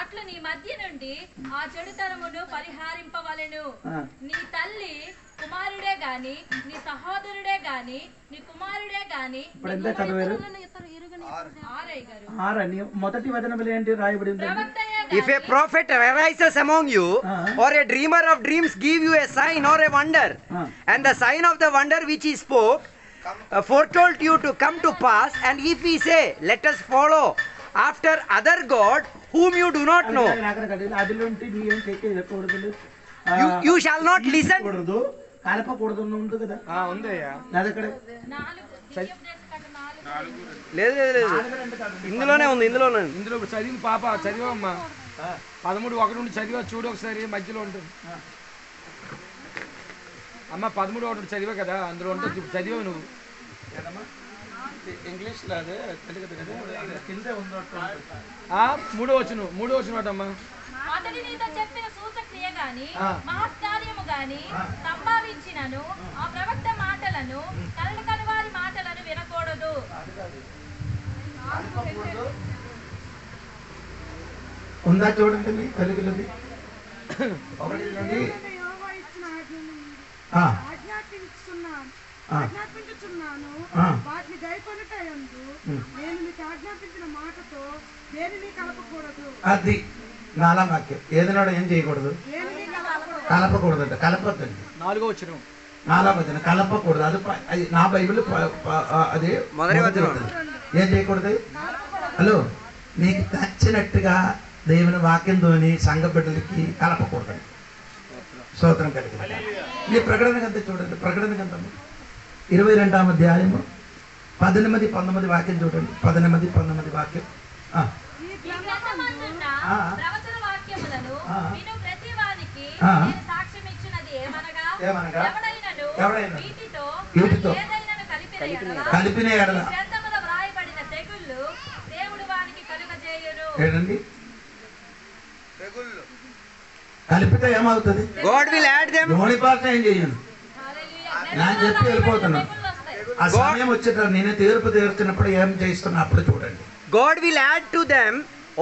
అట్లు నీ మధ్య నుండి ఆ చెడుతరమును పరిహారింపవలెను. నీ తల్లి కుమారుడే గాని నీ సహోదరుడే గాని నీ కుమారుడే గాని మొదటి వచనములు ఏంటి రాయబడి ఉంది? If a prophet arises among you, or a dreamer of dreams give you a sign or a wonder, and the sign of the wonder which he spoke foretold you to come to pass, and if he say, let us follow after other god whom you do not know, you shall not listen. కలపకూడదు ఉంది కదా? ఉందయ్యా. లేదు ఇందులోనే ఉంది. ఇందులో ఇప్పుడు చదివింది పాప చదివమ్మా. 13:1 నుండి చదివా చూడు ఒకసారి, మధ్యలో ఉంటుంది అమ్మ. 13:1 చదివా కదా, అందులో ఉంటుంది. ఇప్పుడు చదివావు నువ్వు ఇంగ్లీష్ లాగే తెలుగు కదా, కింద ఉన్నట్టు. 3వ వచనం అటమ్మా. అతడు నీతో చెప్పిన సూచక్రియ గాని మహత్కార్యము గాని సంభావించినను ఆ ప్రవక్త మాటలను కళ్ళు కని వారి మాటలను వినకూడదు. ఉందా చూడండి మీ తెలుగులోది. ఒకటి నుండి ఆజ్ఞాపించుచున్నాను వాటిని గైకొనుటయందు నేను మీకు ఆజ్ఞాపించిన మాటతో దేనిని కలపకూడదు. అది 4వ వాక్యం. ఏదైనా ఏం చేయకూడదు? కలపకూడదంట. కలపొద్దండి. 4వ వచనం. నాలా వచనం కలపకూడదు. అది నా బైబిల్ అది మొదటి వచనం. ఏం చేయకూడదు? హలో, నీకు నచ్చినట్టుగా దేవుని వాక్యంతోని సంఘ బిడ్డలకి కలపకూడదు. స్తోత్రం కలిగింది. మీ ప్రకటన గంత చూడండి, ప్రకటన గంధం 22వ అధ్యాయము 18-19 వాక్యం చూడండి. 18-19 వాక్యం. ఈ గ్రంథమందున్న ప్రవచన వాక్యములను విను ప్రతి వానికి ఆ. నేను సాక్ష్యం ఇచ్చినది ఏమనగా ఏమనగా? ఎవడైనను వీటితో ఏదైనను కలిపిన ఎడల గ్రంథములో వ్రాయబడిన తెగుళ్ళు దేవుడు వానికి కలుగజేయును. ఏంటండి? తెగుళ్ళు కలిపితే ఏమవుతుంది? God will add them. Dhoni పాట ఏం చేయను, హల్లెలూయా. నేను చెప్పి వెళ్ళిపోతున్నా. తెగుళ్ళు వస్తాయి. ఆ సమయం వచ్చేట నేను తీర్పు తీర్చినప్పుడు ఏం చేస్తున్నా అప్పుడు చూడండి. God will add to them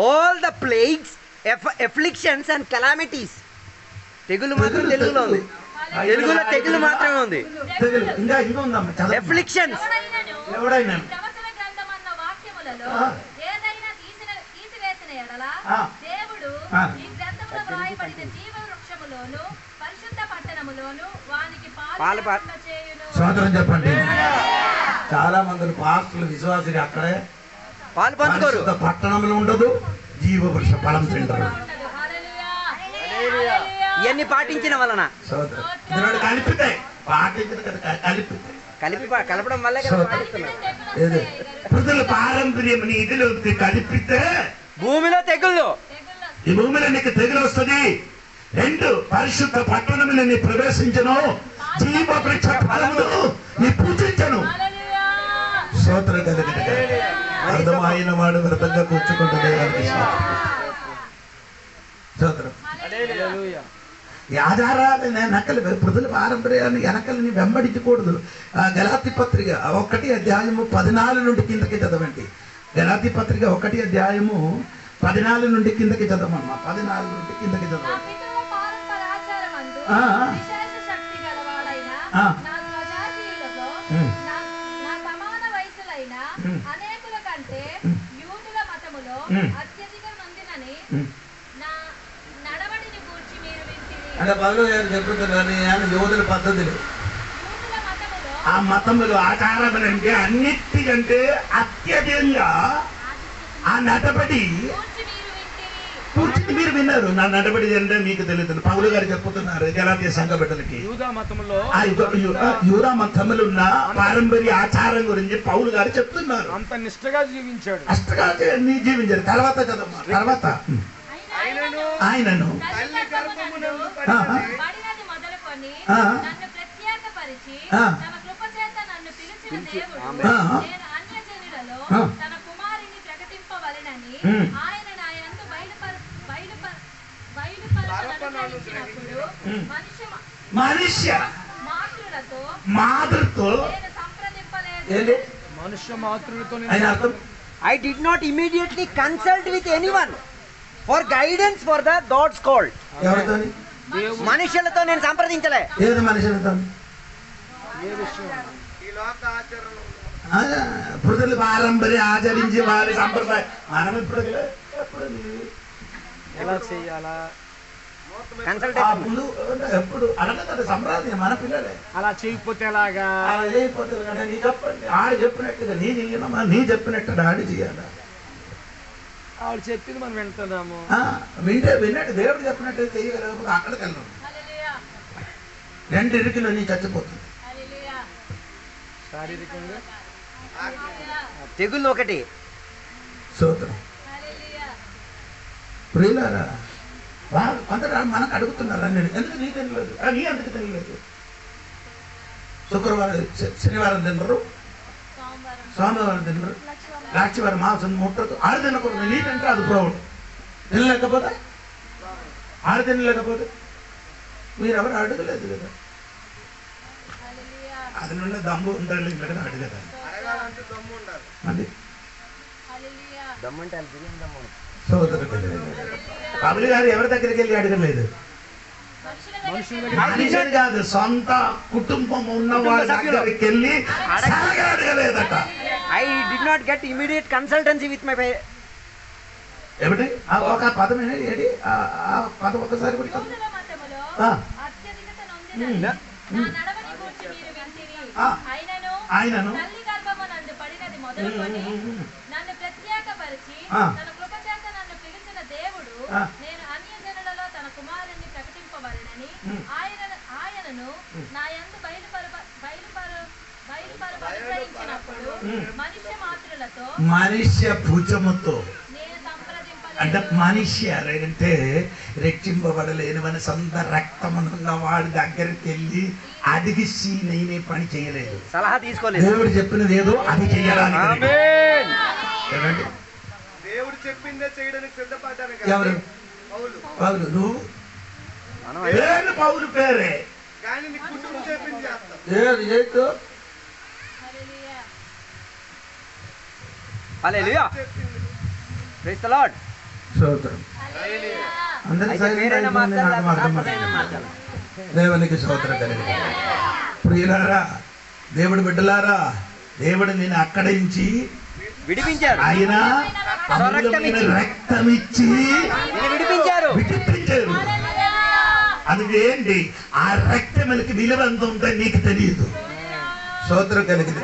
all the plagues, afflictions and calamities. తెగులు మాత్రం తెలుగులో ఉంది, తెలుగులో తెగులు మాత్రమే ఉంది. తెగులు ఇంకా ఉందమ్మా, చదవండి. Afflictions. ఎవడైనా ప్రవచన గ్రంథమన్న వాక్యములలో ఆ. ఏదైనా తీసివేసిన ఎడల ఆ. దేవుడు ఆ. ఈ గ్రంథములో వ్రాయబడిన జీవ వృక్షములోను పరిశుద్ధ పట్టణములోను వానికి పాలు పాలు లేకుండా చేయును. సోదరం చెప్పండి. చాలా మంది పాస్టర్లు విశ్వాసులు అక్కడే పాలు పంచుకోరు. పరిశుద్ధ పట్టణంలో ఉండదు, జీవవృక్ష ఫలం తింటారు. ఉండదు. హల్లెలూయా. ఇవన్నీ పాటించిన వలన సోదరం ఇందులో కలిపితే పాటించిన కదా, కలిపితే కలపడం వల్లే కదా పాటిస్తున్నారు. ఏది ప్రజల పారంపర్యం ఇదిలోకి కలిపితే భూమిలో తెగుళ్ళు, ఈ భూమిలో నీకు తెగులు వస్తుంది. 2 పరిశుద్ధ పట్టణంలో నీ ప్రవేశించను, జీవవృక్ష ఫలములు నీ పూజించను. హల్లెలూయా. స్తోత్రం కలిగిన అర్థమైన వాడు వ్రతంగా కూర్చుకుంటూ దేవానికి స్తోత్రం. ఈ ఆధారాలు నకలు ప్రజల పారంపర్యాన్ని వెనకలని వెంబడించకూడదు. గలాతీ పత్రిక 1 అధ్యాయము 14 నుండి కిందకి చదవండి. గలాతీ పత్రిక 1 అధ్యాయము 14 నుండి కిందకి చదవమ్మా. 14 నుండి కిందకి నా చదవండి. పితరుల పారంపరాచారమందు ఆ. విశేష శక్తి గలవాడైన ఆ. నా స్వజాతీయులలో ఉమ్. నా సమాన వయసులైన ఉమ్. అనేకుల కంటే యూదుల మతములో ఉమ్. అత్యధిక నొందినని ఉమ్. నా నడవడిని గూర్చి మీరు వింటిరి. అంటే పౌలు గారు చెప్తున్నారు యోధుల పద్ధతులు, యూదుల మతములో ఆ మతములు ఆచారములంటే అన్నిటికంటే అత్యధికంగా ఆ నడబడి గూర్చి మీరు వింటిరి. పూర్తి మీరు విన్నారు. నా నడబడి అంటే మీకు తెలియదు. పౌలు గారు చెప్పుతున్నారు గలాతీయ సంఘ బిడ్డలకి యూదా మతంలో ఆ యూదా మతములు ఉన్న పారంపర్య ఆచారం గురించి పౌలు గారు చెప్తున్నారు. అంత నిష్ఠగా జీవించాడు. అష్టగా జీవించారు. తర్వాత చదమ్మా. తర్వాత ఆయనను తల్లి గర్భమునందు ఆహా. పడినది మొదలుకొని ఆ. నన్ను ప్రత్యేకపరిచి ఆ. తన కృప చేత నన్ను పిలిచిన దేవుడు ఆ. నేను అన్యజనులలో ఆ. తన కుమారుని ప్రకటింపవలెనని ఉమ్. ఆయన నా యందు బయలుపరచదనుగ్రహించినప్పుడు మనుష్య మాతృలతో మాతృతో నేను సంప్రదింపలేదు. ఏంటి మనుష్య మాతృలతో ఆయన అర్థం? I did not immediately consult with anyone for guidance for the God's call. ఎవరితో? మనుషులతో నేను సంప్రదించలే. ఏది మనుషులతో? ఈ లోక ఆచరణ ప్రజల పారంపర్య ఆచరించి వారి సంప్రదాయం మనం ఇప్పుడు ఎలా చేయాలా కన్సల్టేషన్ ముందు ఎప్పుడు అడగదు సంప్రదాయం మన పిల్లలే. అలా చేయకపోతే ఎలాగా? అలా చేయకపోతే అంటే నీ చెప్పండి, ఆడు చెప్పినట్టుగా నీ చెయ్యనమ్మా, నీ చెప్పినట్టు ఆడి చేయాలా? ఆవిడ చెప్పింది మనం వింటున్నాము. వింటే విన్నట్టు దేవుడు చెప్పినట్టు చేయగలకపోతే అక్కడికి వెళ్ళాం. హల్లెలూయా. 2 ఇరుకులు నీ చచ్చిపోతుంది. హల్లెలూయా. శారీరకంగా హల్లెలూయా. తెగుళ్ళు ఒకటి. సూత్రం హల్లెలూయా. ప్రియులారా, వాళ్ళు కొందరు మనకు అడుగుతున్నారు నేను ఎందుకు నీ తినలేదు, నీ ఎందుకు తినలేదు? శుక్రవారం శనివారం తినరు, సోమవారం తినరు, లక్షవారం మాంసం ముట్టదు. ఆడు తినకూడదు, నీ తింటే అది ప్రోడు. తినలేకపోతే ఆడు తినలేకపోతే మీరెవరు అడగలేదు కదా. హల్లెలూయా. అది నుండి దమ్ము ఉండాలి కదా అడగదా. అడగాలంటే దమ్ము ఉండాలి. అది హల్లెలూయా. దమ్మంటే అది బిర్యానీ దమ్ము. సోదరుడు కబలి గారు ఎవరి దగ్గరికి వెళ్ళి అడగలేదు. మనుషులు కాదు, సొంత కుటుంబం ఉన్న వాళ్ళ దగ్గరికి వెళ్ళి అడగలేదట. I did not get immediate consultancy with my ఏమిటి ఒక పదం ఏడి ఆ పదం ఒకసారి కూడా యూదుల మతములో ఆ. అత్యధికత నొందినని నా నడవడిని గూర్చి ఆయనను తల్లి గర్భమునందు పడినది మొదలుకొని నన్ను ప్రత్యేకపరిచి తన కృప చేత నన్ను పిలిచిన దేవుడు నేను అన్యజనులలో తన కుమారుణ్ణి ప్రకటింపవలెనని ఆయనను నా యందు బయలుపరచినప్పుడు మనుష్య భుజముతో నేను సంప్రదింపలేదు. అంటే మనిషి అంటే రెచ్చింపబడలేనివని సొంత రక్తమునున్న వాడి దగ్గరికి వెళ్ళి అడిగిసి నేనే పని చేయలేదు, సలహా తీసుకోలేదు. దేవుడు చెప్పినది ఏదో అది చేయడానికి. దేవుడు చెప్పిందే చేయడానికి సిద్ధపడ్డాను. ఎవరు? పౌలు. నువ్వు పేరు పౌలు పేరే, కానీ నీ కుటుంబం చెప్పింది చేస్తాం. ఏది చేయొద్దు. హల్లెలూయా, ప్రైజ్ ది లార్డ్. స్తోత్రం. అందరికీ దేవునికి స్తోత్రం కలిగింది. ప్రియులారా, దేవుడు బిడ్డలారా, దేవుడు నేను అక్కడించి విడిపించారు. ఆయన రక్తమిచ్చి విడిపించారు. అది ఏంటి? ఆ రక్తములకి విలువ ఎంత ఉందని నీకు తెలియదు. స్తోత్రం కలిగింది.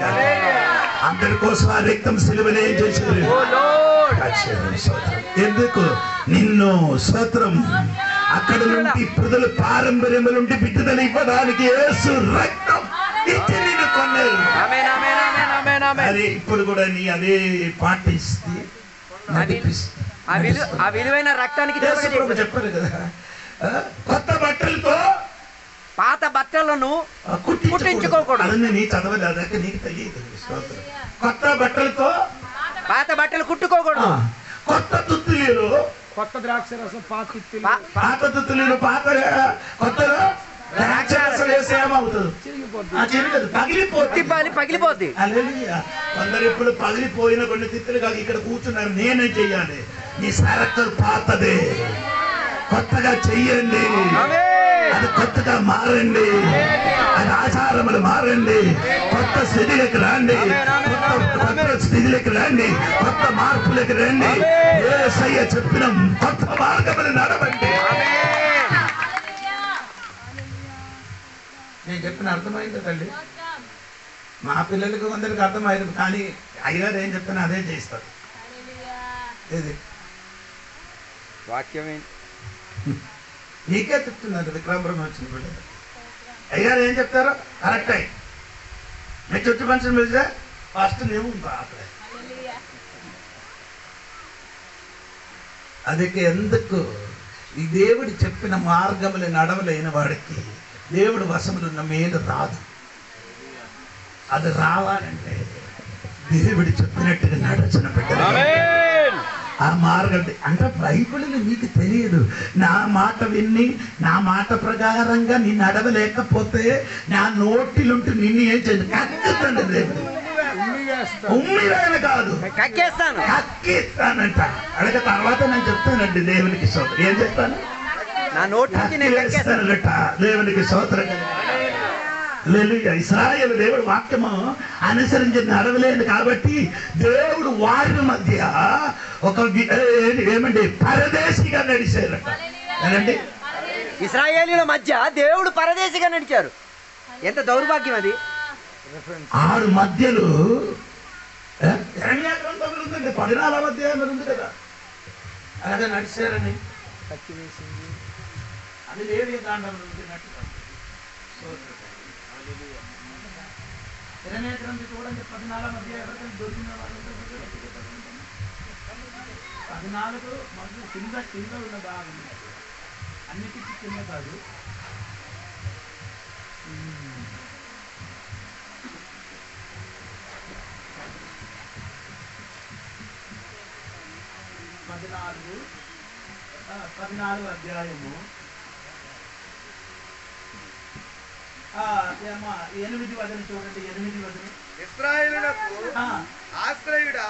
అందరి కోసం ఆ రక్తం సిలువనే చేశారు. ఎందుకు? నిన్ను స్తోత్రం అక్కడ నుండి ప్రజల పారంపర్యము నుండి బిడ్డలు ఇవ్వడానికి యేసు రక్తం ఇచ్చి నిన్ను కొన్నారు. అదే ఇప్పుడు కూడా నీ అదే పాటిస్తే ఆ విలువైన రక్తానికి చెప్పారు కదా, కొత్త బట్టలతో పాత బట్టలను కుట్టించుకోకూడదు. నీ చదవలేదు, నీకు తెలియదు. కొత్త బట్టలతో పాత బట్టలు కుట్టుకోకూడదు. కొత్త తుత్తులు, కొత్త ద్రాక్ష రసం, పాత తుత్తులు, పాత కొత్త ద్రాక్ష రసం వేస్తే ఏమవుతుంది? పగిలిపోద్ది. కొందరు ఇప్పుడు పగిలిపోయిన కొన్ని తిత్తులు కాదు, ఇక్కడ కూర్చున్నారు. నేనే చెయ్యాలి. నీ సరక్కలు పాతదే, కొత్తగా చెయ్యండి. అది కొత్తగా మారండి, అది ఆచారములు మారండి, కొత్త స్థితిలోకి రండి, కొత్త స్థితిలోకి రండి, కొత్త మార్పులకి రండి. యేసయ్య చెప్పిన కొత్త మార్గములు నడవండి. నేను చెప్పిన అర్థమైంది తల్లి? మా పిల్లలకి కొందరికి అర్థమైంది, కానీ అయ్యగారు ఏం చెప్తున్నా అదే చేస్తారు. ఇది వాక్యమే నీకే చెప్తున్నారు. విక్రమపురం వచ్చిన పిల్లలు అయ్యగారు ఏం చెప్తారో కరెక్ట్ అయ్యి మీ చుట్టూ మనుషులు పిలిస్తే ఫస్ట్ నువ్వు అక్కడే. అందుకే ఎందుకు ఈ దేవుడు చెప్పిన మార్గములు నడవలేని వాడికి దేవుడు వశములున్న మీద రాదు. అది రావాలంటే దేవుడు చెప్పినట్టుగా నడచిన బిడ్డలు ఆ మార్గం అంటే బైబిల్ని మీకు తెలియదు. నా మాట విని నా మాట ప్రకారంగా నీ నడవలేకపోతే నా నోటిలుంటూ నిన్ను ఏం చేయదు, కక్కుతాను. దేవుడు ఉమ్మిరాయన కాదు, కక్కిస్తానంట. అడగ తర్వాత నేను చెప్తానండి దేవునికి స్తోత్రం. ఏం చెప్తాను? నా నోటిస్తానట. దేవునికి స్తోత్రం. ఇశ్రాయేలు దేవుడు వాక్యము అనుసరించి నడవలేదు కాబట్టి దేవుడు వారి మధ్య ఒక ఏమండి పరదేశిగా నడిచారట. ఏనండి? ఇశ్రాయేలీయుల మధ్య దేవుడు పరదేశిగా నడిచారు. ఎంత దౌర్భాగ్యం అది. 6 మధ్యలు 14 అధ్యాయం ఉంది కదా, అలాగే నడిచారని అది లేవి కాండంలో ఉంటున్నట్టుగా. 14 చూడండి, 14 అధ్యాయం ఎవరికైనా దొరికిన వాళ్ళు 14 మొదలు కింద ఉన్న భాగం అన్నిటికీ కింద కాదు. 14 అధ్యాయము 8 వచనం చూడండి. 8 వచనం. ఇశ్రాయేలునకు ఆశ్రయుడా,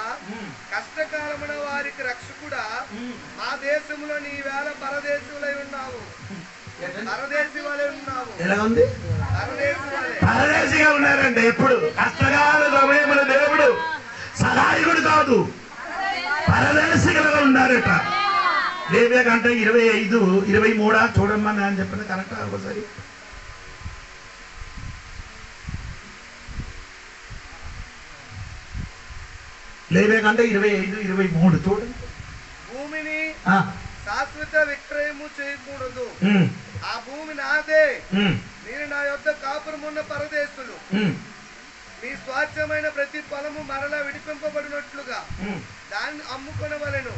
కష్టకాలమున వారికి రక్షకుడా, మా దేశంలో నీ వేళ పరదేశులై ఉన్నావు. పరదేశి వలె ఉన్నావు. ఎలా ఉంది? పరదేశిగా ఉన్నారండి. ఎప్పుడు కష్టకాల సమయంలో దేవుడు సహాయకుడు కాదు, పరదేశిగా ఉన్నారట. లేవే కంటే 25, 23 చూడమ్మా అని చెప్పింది కరెక్ట్. ఒకసారి లేవేకంటే 25, 23 చూడండి. భూమిని శాశ్వత విక్రయము చేయకూడదు. ఆ భూమి నాదే, నేను నా యొద్ద కాపురమున్న పరదేశులు. మీ స్వాస్థ్యమైన ప్రతి పొలము మరలా విడిపింపబడినట్లుగా దాన్ని అమ్ముకొనవలెను.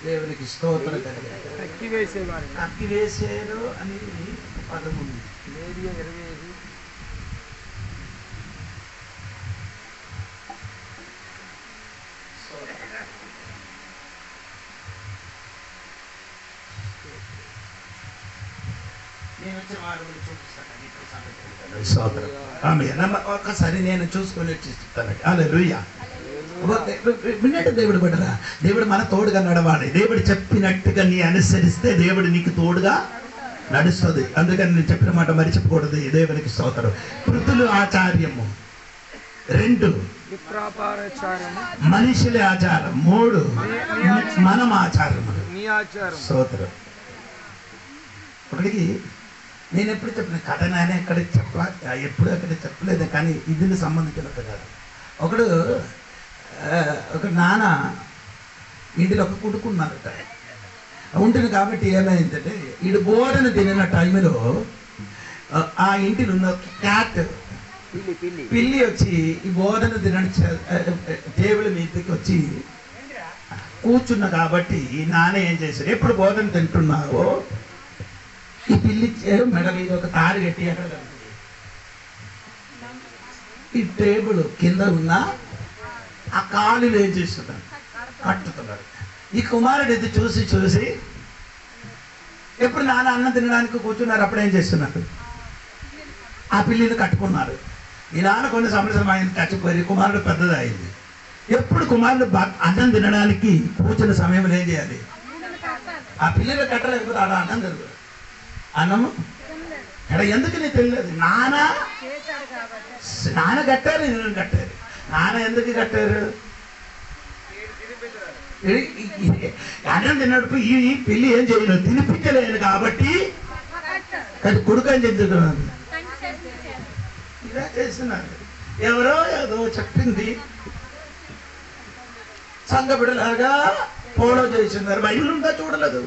దేవునికి స్తోత్రం అక్కివేసేరు అని పదం ఉంది. ఒక్కసారి నేను చూసుకొని వచ్చిస్తానండి. హల్లెలూయా. విన్నట్టు దేవుడు బిడ్డరా, దేవుడు మన తోడుగా నడవాలి. దేవుడు చెప్పినట్టుగా నీ అనుసరిస్తే దేవుడు నీకు తోడుగా నడుస్తుంది. అందుకని నేను చెప్పిన మాట మరిచిపోకూడదు. దేవునికి స్తోత్రం. వృద్ధులు ఆచార్యము 2, మనుషుల ఆచారం 3, మనం ఆచారము. స్తోత్రం. ఒకటికి నేను ఎప్పుడు చెప్పిన కథ నాయన ఎక్కడ ఎప్పుడు అక్కడ చెప్పలేదు, కానీ ఇది సంబంధించినది కాదు. ఒక నాన్న ఇంటిలో ఒక కొడుకున్నారట. ఉంటుంది కాబట్టి ఏమైందంటే వీడు బోధన తినిన టైంలో ఆ ఇంటిలో ఉన్న క్యాట్ పిల్లి వచ్చి ఈ బోధన తినని టేబుల్ మీదకి వచ్చి కూర్చున్నా కాబట్టి ఈ నాన్న ఏం చేశారు, ఎప్పుడు బోధన తింటున్నావో ఈ పిల్లి మెడ మీద ఒక తాడు కట్టి అక్కడ కడుతుంది. ఈ టేబుల్ కింద ఉన్న ఆ కాలులు ఏం చేస్తున్నారు, కట్టుతున్నారు. ఈ కుమారుడు ఇది చూసి ఎప్పుడు నాన్న అన్నం తినడానికి కూర్చున్నారు, అప్పుడు ఏం చేస్తున్నారు, ఆ పిల్లిని కట్టుకున్నారు. ఈ నాన్న కొన్ని సంవత్సరం ఆయన చచ్చిపోయి కుమారుడు పెద్దది అయింది. ఎప్పుడు కుమారుడు అన్నం తినడానికి కూర్చున్న సమయంలో ఏం చేయాలి, ఆ పిల్లిని కట్టలేకపోతే అలా అన్నం తినదు. అన్నము ఎందుకు నీకు తెలియదు, నాన్న కట్టారు, నేను కట్టారు. నాన్న ఎందుకు కట్టారు, అన్నం తిన్నప్పుడు ఈ పిల్లి ఏం చేయలేదు, తినిపించలేదు కాబట్టి అది కొడుకు అని చెప్తున్నాను. ఇలా చేస్తున్నారు. ఎవరో ఏదో చెప్పింది సంఘ బిడ్డలాగా ఫాలో చేస్తున్నారు. బైబిల్ ఉందా చూడలేదు.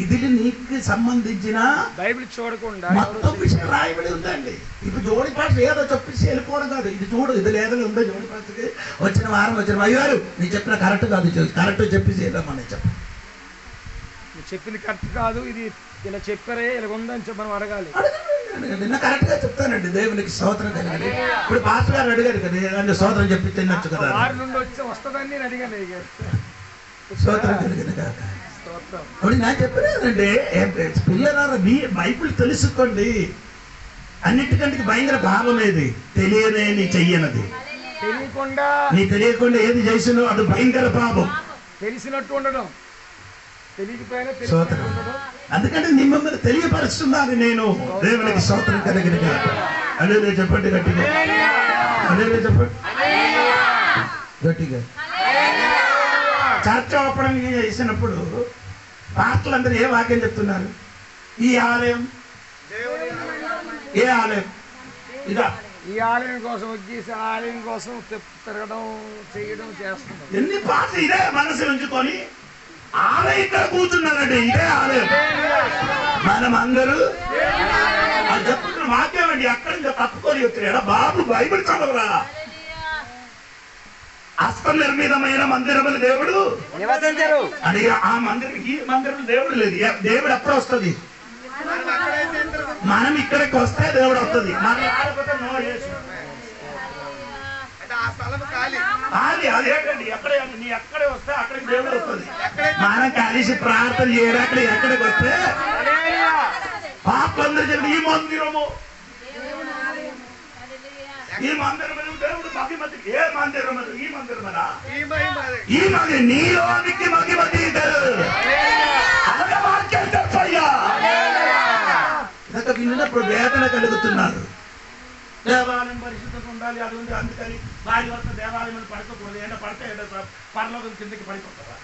ఇది నీకు సంబంధించిన బైబిల్ చూడకుండా మొత్తం విషయం రాయబడి ఉందండి. ఇప్పుడు జోడి పాట ఏదో చెప్పేసి వెళ్ళిపోవడం కాదు. ఇది చూడు, ఇది లేదో ఉందో జోడి పాటకి వచ్చిన వారం అయ్యారు నీ చెప్పిన కరెక్ట్ కాదు, కరెక్ట్ చెప్పేసి వెళ్ళమని చెప్పింది కరెక్ట్ కాదు, ఇది ఇలా చెప్పారే ఇలా ఉందని చెప్పి మనం అడగాలి. నిన్న కరెక్ట్ గా చెప్తానండి. దేవునికి స్తోత్రం కలగాలి. ఇప్పుడు పాస్టర్ గారు అడిగారు కదా, స్తోత్రం చెప్పి తినొచ్చు కదా, వారి నుండి వస్తుందని నేను అడిగాను. స్తోత్రం కలిగిన కాక ఇప్పుడు నేను చెప్పలేదండి. పిల్లలారా మీ బైబిల్ తెలుసుకోండి. అన్నిటికంటే భయంకర భావం ఏది, తెలియనేది చెయ్యనది. నీ తెలియకుండా ఏది చేసినో అది భయంకర పాపం. తెలిసినట్టు ఉండడం, తెలియకపోయినా అందుకంటే మిమ్మల్ని తెలియపరుస్తున్నాను నేను. దేవునికి స్తోత్రం కలిగిన కాక. అదే చెప్పండి గట్టిగా, అదే చెప్పండి గట్టిగా. చర్చ ఓపెన్ చేసినప్పుడు పాస్టర్లందరూ ఏ వాక్యం చెప్తున్నారు, ఈ ఆలయం ఏ ఆలయం ఇదా, ఈ ఆలయం కోసం వచ్చేసి ఆలయం కోసం తిరగడం చేయడం చేస్తున్నాం. ఎన్ని పాటలు ఇదే మనసు ఉంచుకొని ఆలయం ఇక్కడ కూర్చున్నారండి. ఇదే ఆలయం. మనం అందరూ అది చెప్తున్న వాక్యం అండి. అక్కడి నుంచి తప్పుకొని వచ్చాడు బాబు, బైబిల్ చదవరా. హస్త నిర్మితమైన మందిరములు దేవుడు అని ఆ మందిరం, ఈ మందిరం దేవుడు లేదు. దేవుడు ఎప్పుడు వస్తుంది, మనం ఇక్కడికి వస్తే దేవుడు వస్తుంది. అదేంటండి, నీ ఎక్కడే వస్తే అక్కడికి దేవుడు వస్తుంది. మనం కలిసి ప్రార్థన చేయడానికి ఎక్కడికి వస్తే పాపందరూ చెప్పి ఈ మందిరము, ఈ మందిరం దేవుడు మహిమతి. ఏ మందిరం, ఈ మందిరమనా, ఈ మందిరం నీలోనికి మహిమతి. అలాగే వాక్యం చెప్పయ్యా. విన్నప్పుడు వేదన కలుగుతున్నారు. దేవాలయం పరిశుద్ధంగా ఉండాలి, అది ఉంది, అందుకని భార్య వస్తే దేవాలయం పడకూడదు, ఏదో పడితే ఏదో పరలోకం కిందకి పడిపోతారా?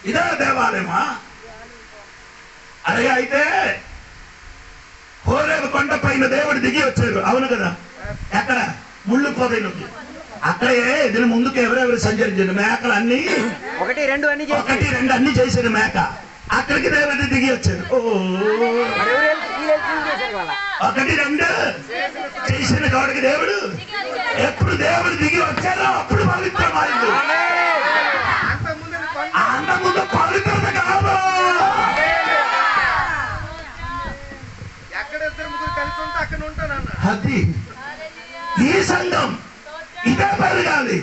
ఇదే దేవాలయమా? అలాగే అయితే హోరేబు కొండ పైన దేవుడు దిగి వచ్చారు, అవును కదా? ఎక్కడ? ముళ్ళు పొదలోకి. అక్కడే దీని ముందుకు ఎవరెవరు సంచరించారు? మేకలు అన్ని 1, 2 అన్ని చేశారు మేక. అక్కడికి దేవుడు దిగి వచ్చారు. 1, 2 చేసిన కాడికి దేవుడు ఎప్పుడు దేవుడు దిగి వచ్చారో అప్పుడు పవిత్రమైంది. అంతకుముందు పవిత్రత కాదు. ఎక్కడ 2-3 కలిసి ఉంటే అక్కడ ఉంటానన్న. అది ఈ సంఘం ఇదే పెరగాలి.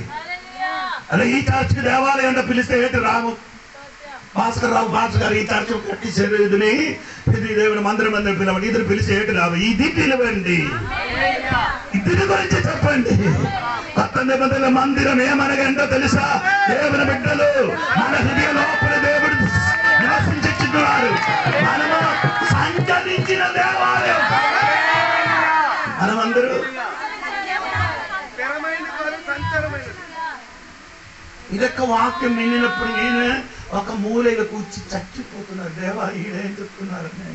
అలా ఈ చర్చికి దేవాలయం అంటే పిలిస్తే ఏంటి రాము భాస్కర్ రావు భాస్కర్ గారు ఈ చర్చ కట్టించారు, ఇది దేవుని మందిరం పిలవండి, ఇద్దరు పిలిచి ఏంటి రావు ఇది పిలవండి, ఇద్దరి గురించి చెప్పండి. కొత్త నిబంధనల మందిరం ఏమనగంటో తెలుసా? దేవుని బిడ్డలు మన హృదయ లోపల దేవుడు నివసించుతున్నారు. మనము సంచరించిన దేవాలయం. మనమందరూ ఇదొక్క వాక్యం వినినప్పుడు నేను ఒక మూలగా కూర్చి చచ్చిపోతున్నారు. దేవా ఈడేం చెప్తున్నారని.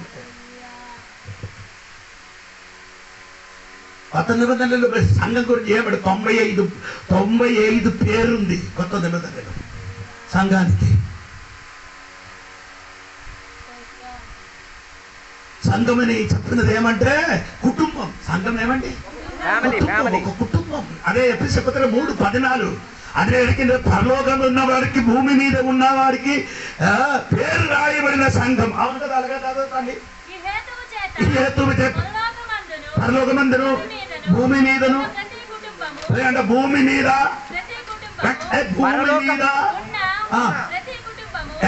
కొత్త నిబంధనలు సంఘం గురించి ఏమడు 95 పేరుంది కొత్త నిబంధనలు సంఘానికి. సంఘం అని చెప్తున్నది ఏమంటే కుటుంబం. సంఘం ఏమండి? ఒక కుటుంబం. అదే ఎఫెసీయుల పత్రిక 3:14. అదే పరలోకం ఉన్న వారికి భూమి మీద ఉన్న వారికి పేరు రాయబడిన సంఘం. అవును కదా? అలాగే చదువుతాండి. ఈ హేతువు చేత పరలోకమందును భూమి మీదను అంటే భూమి మీద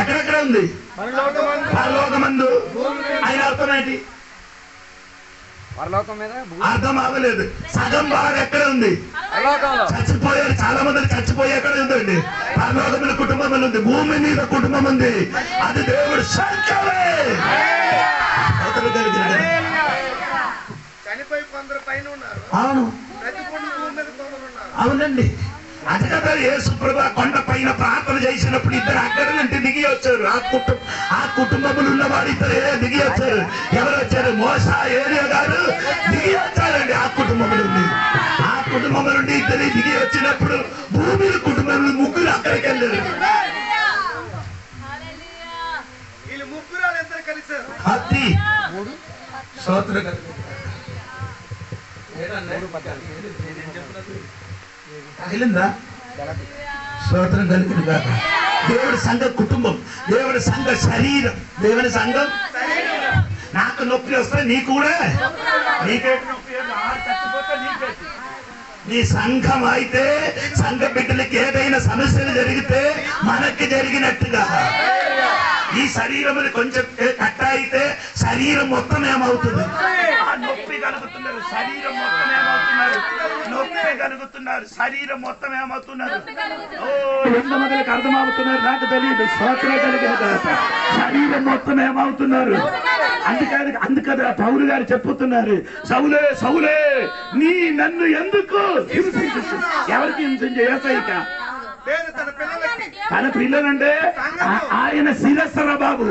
ఎక్కడెక్కడ ఉంది? పరలోకమందు. ఆయన అర్థం ఏంటి? అర్థం అవ్వలేదు. సగం బాగా ఎక్కడ ఉంది? చచ్చిపోయారు. చాలా మంది చచ్చిపోయి ఎక్కడ ఉందండి? పరలోకముల కుటుంబం ఉంది, భూమి మీద కుటుంబం ఉంది. అది దేవుడు సంఖ్యలే. చనిపోయి కొందరు పైన ఉన్నారు. అవును, భూమి మీద కొందరు ఉన్నారు. అవునండి. అది కదా యేసు ప్రభు కొండ పైన ప్రార్థన చేసినప్పుడు ఇద్దరు అక్కడ నుండి దిగి వచ్చారు. ఆ కుటుంబములు ఉన్నవాడు ఇద్దరు దిగి వచ్చారు. ఎవరు వచ్చారు? మోసా ఏలియా గారు దిగి వచ్చారండి. ఆ కుటుంబం నుండి ఇద్దరు దిగి వచ్చినప్పుడు భూమి కుటుంబంలో ముగ్గురు అక్కడికి వెళ్ళారు. వీళ్ళు ముగ్గురు ఇద్దరు కలిసారు. అది స్తోత్రం తగిలిందా? స్తోత్రం కలిగింది కాక. దేవుడి సంఘ కుటుంబం, దేవుడి సంఘ శరీరం, దేవుడి సంఘం. నాకు నొప్పి వస్తే నీకు కూడా నీకేంటి నొప్పి? చచ్చిపోతే నీకేంటి? నీ సంఘం అయితే సంఘ బిడ్డలకి ఏదైనా సమస్యలు జరిగితే మనకి జరిగినట్టుగా ఈ శరీరములు కొంచెం కట్ట అయితే శరీరం మొత్తం ఏమవుతుంది? నొప్పి కలుగుతున్నారు. శరీరం మొత్తం ఏమవుతున్నారు? నొప్పి కలుగుతున్నారు. శరీరం మొత్తం ఏమవుతున్నారు? ఎంతమందికి అర్థమవుతున్నారు నాకు తెలియదు. స్తోత్రం కలిగిన తర్వాత శరీరం మొత్తం ఏమవుతున్నారు? అందుకని పౌలు గారు చెప్పుతున్నారు, సౌలే సౌలే నీ నన్ను ఎందుకు హింసించు? ఎవరికి హింసించు? యేసయ్యక. తన పిల్లలంటే ఆయన శిరస్సురా బాబు.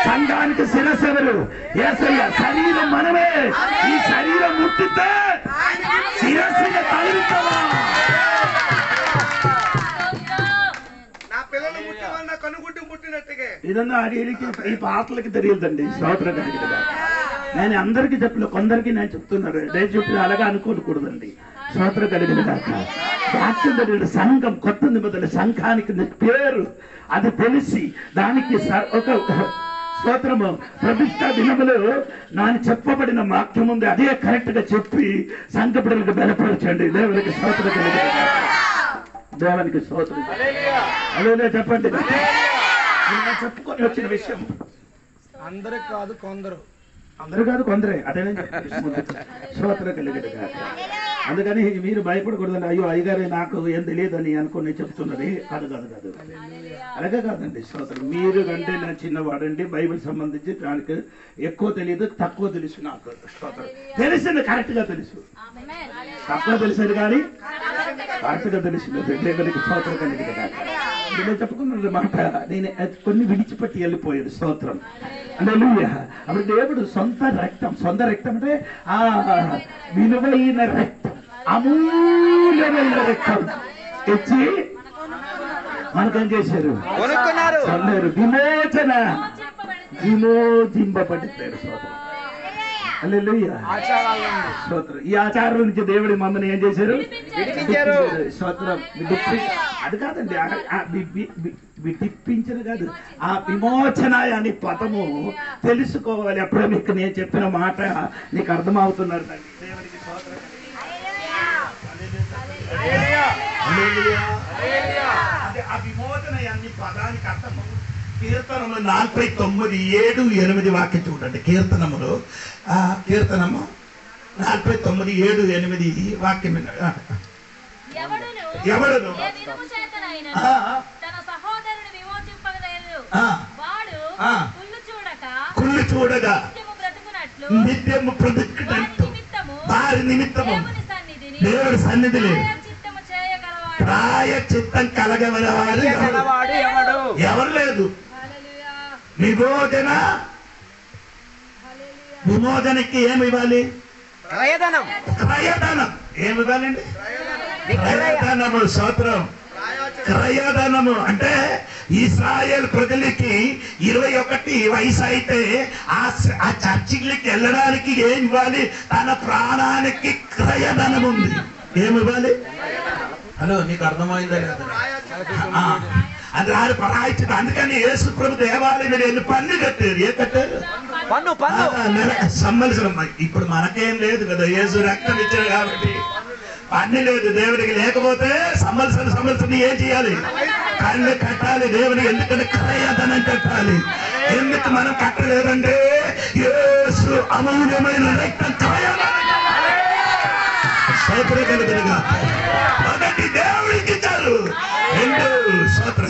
సంఘానికి శిరస్సు ఎవరు? యేసయ్య. శరీరం మనమే. ఈ శరీరం ముట్టితే శిరస్సుగా తగిలించవా? ఇదన్నా ఈ పాటలకి తెలియదండి. స్తోత్రం కలిగినగా నేను అందరికీ చెప్పిన కొందరికి నేను చెప్తున్నాను. నేను చెప్పిన అలాగా అనుకోకూడదండి. స్తోత్రం కలిగిన కాక వాక్యం సంఘం కొత్త నిబంధన సంఘానికి పేరు అది తెలిసి దానికి ఒక స్తోత్రము ప్రతిష్ఠా దినములు నాని చెప్పబడిన వాక్యం ఉంది. అదే కరెక్ట్ గా చెప్పి సంఘ బిడ్డలకు బలపరచండి. దేవునికి స్తోత్రం కలిగిన దేవునికి స్తోత్రం. అదే చెప్పండి. చెప్పుకొని వచ్చిన విషయం అందరు కాదు కొందరు, అందరూ కాదు కొందరే. అదే స్తోత్రం కలిగిన అందుకని మీరు భయపడకూడదండి. అయ్యో అయ్యగారే నాకు ఏం తెలియదని అనుకుని చెప్తున్నది. కాదు కాదు కాదు, అలాగే కాదండి. స్తోత్రం. మీరు కంటే నేను చిన్నవాడండి, బైబిల్ సంబంధించి దానికి ఎక్కువ తెలియదు, తక్కువ తెలుసు నాకు. స్తోత్రం. తెలిసింది, కరెక్ట్గా తెలుసు. తక్కువ తెలిసేది కానీ కరెక్ట్గా తెలిసినది. దేవునికి స్తోత్రం కలిగింది కానీ నేను చెప్పుకున్న మాట నేను కొన్ని విడిచిపెట్టి వెళ్ళిపోయాడు. స్తోత్రం. హల్లెలూయా. అప్పుడు దేవుడు సొంత రక్తం అంటే ఆ విలువైన రక్తం, అమూల్యమైన రక్తం ఇచ్చి మనకేం చేశారు? కొన్నారు. విమోచింపబడ్డారు. స్తోత్రం. హల్లెలూయా. స్తోత్రం. ఈ ఆచారం నుంచి దేవుడి మమ్మల్ని ఏం చేశారు? స్తోత్రం. అది కాదండి, విడిపించను కాదు, ఆ విమోచన అని పదము తెలుసుకోవాలి. అప్పుడే మీకు నేను చెప్పిన మాట నీకు అర్థమవుతున్నారు. దేవునికి స్తోత్రం. అదే ఆ విమోచన అనే పదానికి అర్థము కీర్తనములు 49, 7, 8 వాక్యం చూడండి. కీర్తనము 49, 7, 8 వాక్యం. ఎవడును కుళ్ళు చూడగా నిత్యము బ్రతుకునట్టు వారి నిమిత్తము దేవుడి సన్నిధిని ప్రాయచిత్తం కలగవలవాడు ఎవరు లేదు. విమోచనకి ఏమి ఇవ్వాలి? క్రయధనం. ఏమి ఇవ్వాలండి? క్రయధనము. స్తోత్రం. క్రయధనము అంటే ఇశ్రాయేల్ ప్రజలకి 21 వయసు అయితే ఆ చర్చికి వెళ్ళడానికి ఏమి ఇవ్వాలి? తన ప్రాణానికి క్రయధనం ఉంది. ఏమి ఇవ్వాలి? హలో, నీకు అర్థమైందా లేదా? అది రాని పరాయిచ్చింది. అందుకని యేసు ప్రభు దేవాలయం వెళ్ళి పన్ను కట్టారు. ఏ కట్టారు? సంవత్సరం. ఇప్పుడు మనకేం లేదు కదా, యేసు రక్తం ఇచ్చారు కాబట్టి పన్ను లేదు దేవుడికి. లేకపోతే సంవత్సరం ఏం చేయాలి? కళ్ళు కట్టాలి దేవునికి. ఎందుకంటే క్రయధనం కట్టాలి. ఎందుకు మనం కట్టలేదంటే యేసు అమూల్యమైన రక్తం క్రయధనం. మొదటి దేవుడికి ఇచ్చారు. 2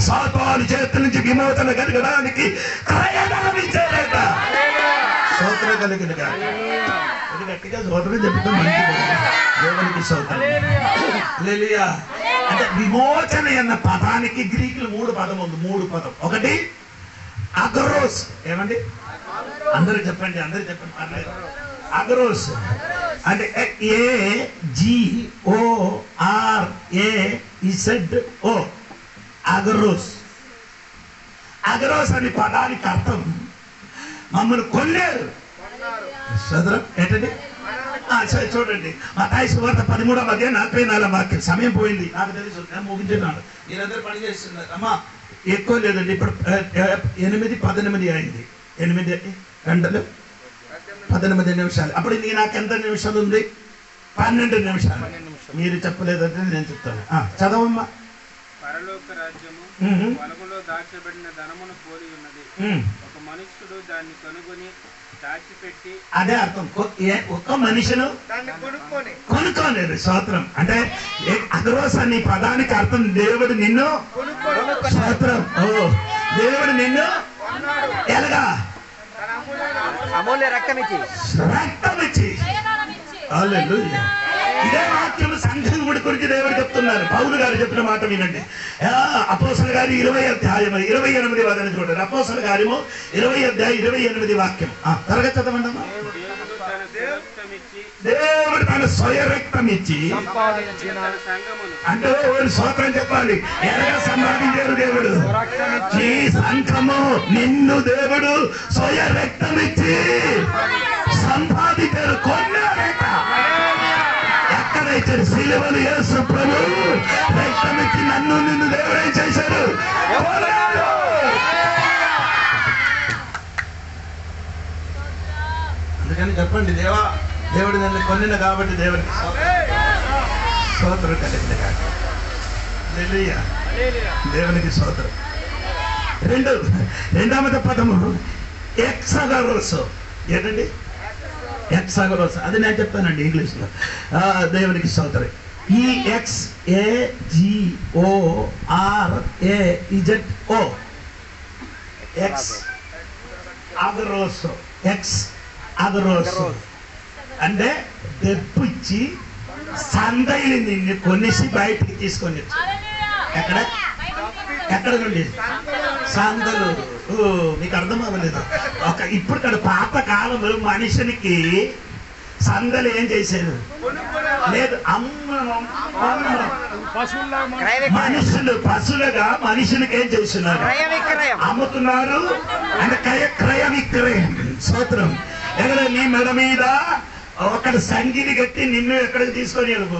సాతాను చేతుల నుంచి విమోచన కలగడానికి క్రయధనం ఇచ్చారట. స్తోత్రం కలిగిన గట్టిగా స్తోత్రం చెప్తే మంచిది. దేవునికి స్తోత్రం. హల్లెలూయా. అంటే విమోచన అన్న పదానికి గ్రీకులు 3 పదం ఉంది. 3 పదం. ఒకటి అగరోస్. ఏమండి? అందరూ చెప్పండి పర్లేదు. అగరోస్ అంటే AGORAZO. అగరోస్. అగరోస్ అనే పదానికి అర్థం మమ్మల్ని కొల్లేరు. ఏంటండి? చూడండి, మత్తయి సువార్త 13:44 వాక్యం. సమయం పోయింది, నాకు తెలుసు, నేను ముగించున్నాను. మీరందరూ పని చేస్తున్నారు. అమ్మా ఎక్కువ లేదండి. ఇప్పుడు 8:18 అయింది. 8 గంటలు 18 నిమిషాలు. అప్పుడు నాకు ఎంత నిమిషాలు ఉంది? 12 నిమిషాలు. మీరు చెప్పలేదంటే నేను చెప్తాను. చదవమ్మా. పరలోక రాజ్యము వలములో దాచబడిన ధనమును పోలి ఉన్నది. ఒక మనుష్యుడు దాన్ని కనుగొని దాచిపెట్టి. అదే అర్థం. ఒక్క మనిషిను కొనుక్కోలేదు. స్తోత్రం. అంటే అగరోస్ అనే పదానికి అర్థం దేవుడు నిన్ను. స్తోత్రం. దేవుడు నిన్ను ఎలాగా? అమూల్య రక్తం ఇచ్చి. హల్లెలూయా. ఇదే వాక్యం సంఘం గురించి దేవుడు చెప్తున్నారు. పౌలు గారు చెప్పిన మాట వినండి. అపోస్తలుల కార్యం 20 అధ్యాయం 28 వచనం చూడండి. అపోస్తలుల కార్యము 20 అధ్యాయం 28 వాక్యం. త్వరగా చదవండి. దేవుడు తన స్వయ రక్తం ఇచ్చి అంటే స్తోత్రం చెప్పాలి. ఎలాగా సంపాదించారు దేవుడు? ఈ సంఘము నిన్ను దేవుడు స్వయ రక్తం ఇచ్చి సంపాదించారు. కొన్నారట. ఎక్కడైతే సిలువలు యేసు ప్రభు రక్తం ఇచ్చి నన్ను నిన్ను దేవుడు ఏం చేశారు? అందుకని చెప్పండి, దేవుడు నన్ను కొనిన కాబట్టి దేవుడికి స్తోత్రం కలిగింది. హల్లెలూయా. దేవునికి స్తోత్రం. రెండవ పదము ఎక్సగరోస్. ఏంటండి? ఎక్సాగరోస్, అది నేను చెప్తానండి ఇంగ్లీష్లో. దేవునికి స్తోత్రం. EXAGORAEZO ఎక్స్ అగరోసో. ఎక్స్ అగరోసో అంటే దెబ్బు ఇచ్చి సందైని నిన్ను కొనేసి బయటికి తీసుకొని ఎక్కడ ఎక్కడ నుండి సందలు. మీకు అర్థం అవ్వలేదు. ఇప్పుడు ఇక్కడ పాత కాలంలో మనుషునికి సందలు ఏం చేశారు లేదు, మనుషులు పశువులుగా మనుషులకి ఏం చేస్తున్నారు, అమ్ముతున్నారు. అంటే క్రయ విక్రయం. స్తోత్రం. ఎక్కడ నీ మెడ మీద ఒకటి సంగిని కట్టి నిన్ను ఎక్కడికి తీసుకొని వెళ్ళిపో,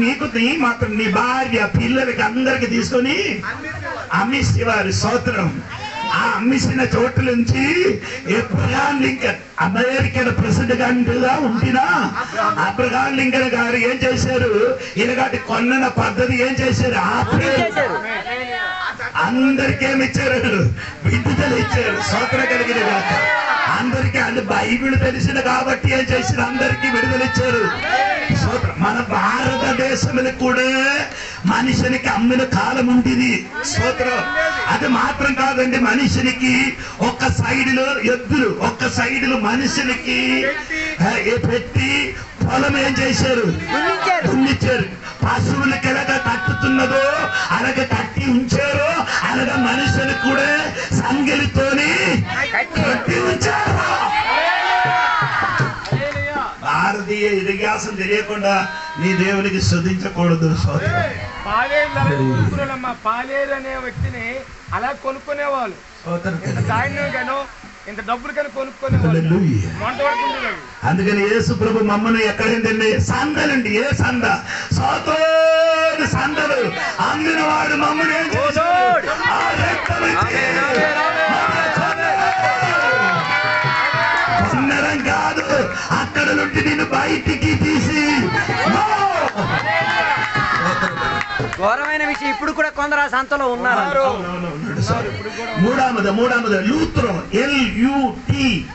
నీకు నీ మాత్రం నీ భార్య పిల్లలకి అందరికి తీసుకొని అమ్మిస్తేవారు. స్తోత్రం. ఆ అమ్మిసిన చోట్ల నుంచి అబ్రహాం లింకన్ అమెరికన్ ప్రెసిడెంట్ గా ఉండినా అబ్రహాం లింకన్ గారు ఏం చేశారు, ఇలాంటి కొన్న పద్ధతి ఏం చేశారు, అందరికేమిచ్చారు, విడుదల ఇచ్చారు. స్తోత్ర కలిగిన కాక అందరికీ అంటే బైబిల్ తెలిసిన కాబట్టి ఏం చేసిన అందరికీ విడుదల ఇచ్చారు. మన భారతదేశంలో కూడా మనిషినికి అమ్మిన కాలం ఉండేది. స్తోత్రం. అది మాత్రం కాదండి, మనిషినికి ఒక్క సైడులో ఎద్దులు, ఒక్క సైడులో మనిషినికి పెట్టి పొలం ఏం చేశారు, దున్నిచ్చారు. పశువులకి ఎలాగ కట్టుతున్నదో అలాగ కట్టి ఉంచారో అలాగ మనుషులకు కూడా సంగలితోని కట్టి ఉంచారు. భారతీయ ఇతిహాసం తెలియకుండా నీ దేవునికి స్తుతించకూడదు. పాలేరు అనే వ్యక్తిని అలా కొనుక్కునేవాళ్ళు, ధాన్యం ఇంత డబ్బులు కానీ కొనుక్కునేవాళ్ళు. అందుకని యేసు ప్రభు మమ్మల్ని ఎక్కడైందండి, సందలండి. ఏ సంద, సోతోని సందలు అందిన వాడు మమ్మల్ని కొన్నరం కాదు, అక్కడ నుండి నేను బయటికి తీసి. ఘోరమైన విషయం. ఇప్పుడు కూడా కొందరు ఆ సంతలో ఉన్నారు. మూడవది లూత్రో, LUTRO,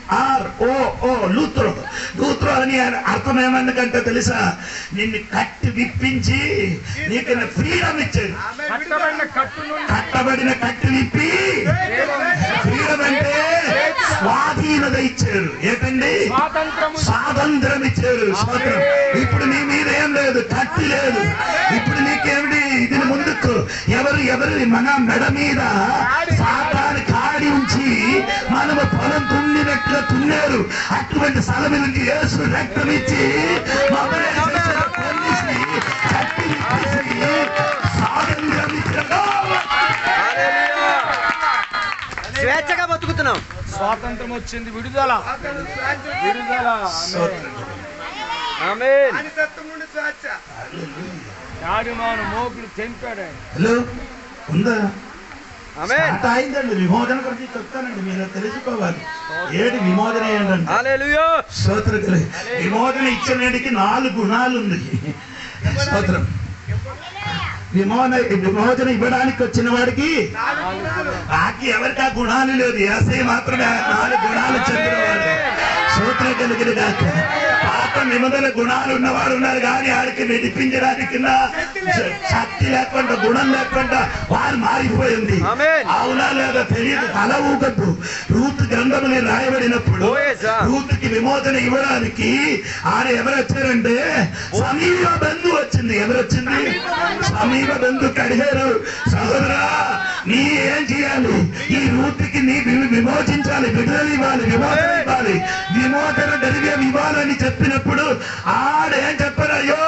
లూత్రో. లూత్రో అని అర్థం ఏమన్నకంటే తెలుసా, నిన్ను కట్టి విప్పించి నీకు ఫ్రీడమ్ ఇచ్చాడు. కట్టబడిన కట్టి విప్పి ఫ్రీడమ్ అంటే స్వాధీనత ఇచ్చారు. ఏంటండి, స్వాతంత్రం ఇచ్చారు. ఇప్పుడు నీ మీద ఏం లేదు, కట్టి లేదు. ఇప్పుడు నీకేమిటి, దీని ముందుకు ఎవరు మన మెడ మీద సాతాను కాడి ఉంచి మనము పొలం తున్నినట్లుగా తున్నారు. అటువంటి స్థలం నుంచి యేసు రక్తం ఇచ్చి స్వాతంత్రం ఇచ్చారు. స్వేచ్ఛగా బతుకుతున్నాం. స్వాతంత్రం వచ్చింది, విడుదల విడుదల. మోపులు తెంపాడు. హలో ఉందా? అయిందండి విమోచన గురించి చెప్తానండి, మీరు తెలుసుకోవాలి. ఏడు విమోచన ఏంటంటే స్తోత్రం. విమోచన ఇచ్చినడికి 4 గుణాలు ఉంది. స్తోత్రం. విమోచన ఇవ్వడానికి వచ్చిన వాడికి బాకీ ఎవరికి ఆ గుణాలు లేదు. ఏసై మాత్రమే 4 గుణాలు చెందినవాడు. స్తోత్రం కలిగిన కాక పాత నిబంధన గుణాలు ఉన్నవాడు ఉన్నారు, కానీ ఆడికి విడిపించడానికి శక్తి లేకుండా, గుణం లేకుండా వారు మారిపోయింది. అవునా లేదా తెలియదు, తల ఊగద్దు. రూతు గ్రంథముని రాయబడినప్పుడు రూతుకి విమోచన ఇవ్వడానికి ఆయన ఎవరు వచ్చారంటే సమీప బంధువు వచ్చింది. ఎవరు వచ్చింది? సమీప బంధువు అడిగారు, సహోదరా నీ ఏం చేయాలి, ఈ రూతుకి నీ విమోచించాలి, విడుదల ఇవ్వాలి, విమోచన ఇవ్వాలి, విమోచన ద్రవ్యం ఇవ్వాలని చెప్పినప్పుడు ఆడేం చెప్పారు, అయ్యో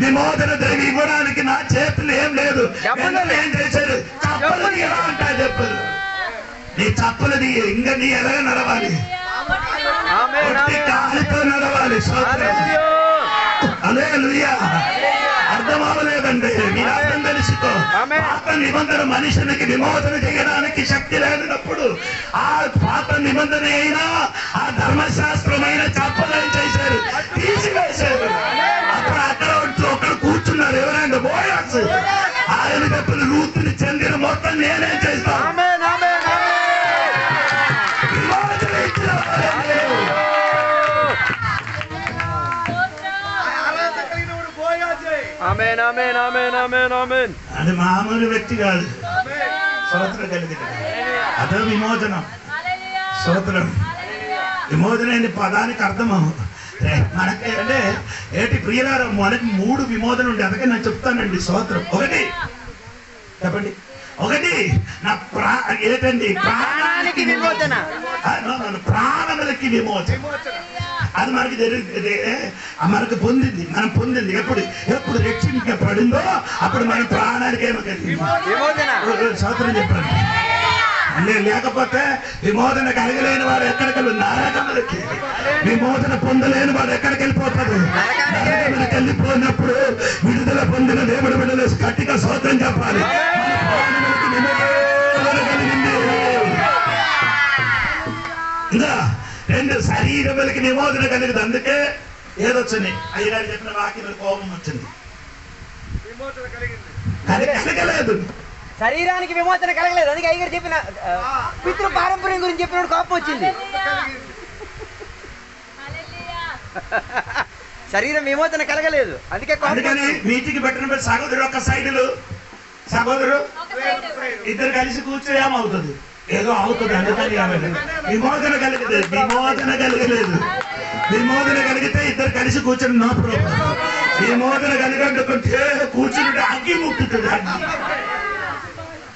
విమోచన ద్రవ్యం ఇవ్వడానికి నా చేతులు ఏం లేదు. ఏం చేశారు, చప్పలు ఎలా అంటారు చెప్పారు, నీ చప్పలది ఇంకా నీ ఎలాగ నడవాలి, కాలితో నడవాలి. హల్లెలూయా. అర్థం అవ్వలేదండి, మీరు అర్థం తెలుసుకో. పాత నిబంధన మనుషునికి విమోచన చేయడానికి శక్తి లేనప్పుడు ఆ పాత నిబంధన అయినా ఆ ధర్మశాస్త్రమైన చప్పలని చేశారు, తీసివేశారు. అప్పుడు అక్కడ ఒకడు కూర్చున్నారు, ఎవరైనా బోయాస్. ఆయన చెప్పిన రూతుని చెందిన మొత్తం నేనేం చేస్తాను, విమోచన ఇచ్చిన ఆమేన్ ఆమేన్ ఆమేన్ ఆమేన్. అది మామూలు వ్యక్తి కాదు. స్తోత్రం కలిగిన అదే విమోచనం. స్తోత్రం. విమోచన అనే పదానికి అర్థము మనకి అంటే ఏంటి ప్రియులారా, మనకి 3 విమోచన ఉండే. అందుకే నేను చెప్తానండి. స్తోత్రం. ఒకటి చెప్పండి. ఒకటి నా ఏంటండి ప్రాణానికి విమోచన. ప్రాణములకి విమోచన. అది మనకి మనకు పొందింది. మనం పొందింది ఎప్పుడు రక్షించబడిందో అప్పుడు మన ప్రాణానికి ఏమో కలిగింది స్తోత్రం చెప్పండి. లేకపోతే విమోచన కలిగలేని వాడు ఎక్కడికి నరకములకి, విమోచన పొందలేని వాడు ఎక్కడికి వెళ్ళిపోతాడు? నరకములకి వెళ్ళిపోయినప్పుడు విడుదల పొందిన దేవుడు విడుదల గట్టిగా స్తోత్రం చెప్పాలి. ఇంకా 2 శరీరములకి విమోచన కలిగింది. అందుకే ఏదొచ్చింది అయ్యగారు చెప్పిన వాక్యం కోపం వచ్చింది. కలగలేదు, శరీరానికి విమోచన కలగలేదు. అందుకే అయ్యగారు చెప్పిన పితృ పారంపర్యం గురించి చెప్పినప్పుడు కోపం వచ్చింది. శరీరం విమోచన కలగలేదు, అందుకే మీటికి పెట్టిన సహోదరు ఒక సైడులు, సహోదరు ఇద్దరు కలిసి కూర్చో ఏమవుతుంది? ఏదో అవుతుంది. అందుకని విమోచన కలిగలేదు. విమోచన కలిగలేదు. విమోచన కలిగితే ఇద్దరు కలిసి కూర్చొని నో ప్రాబ్లం. విమోచన కలిగంటే కూర్చుంటే అగ్గి ముట్టుతుంది. అగ్గి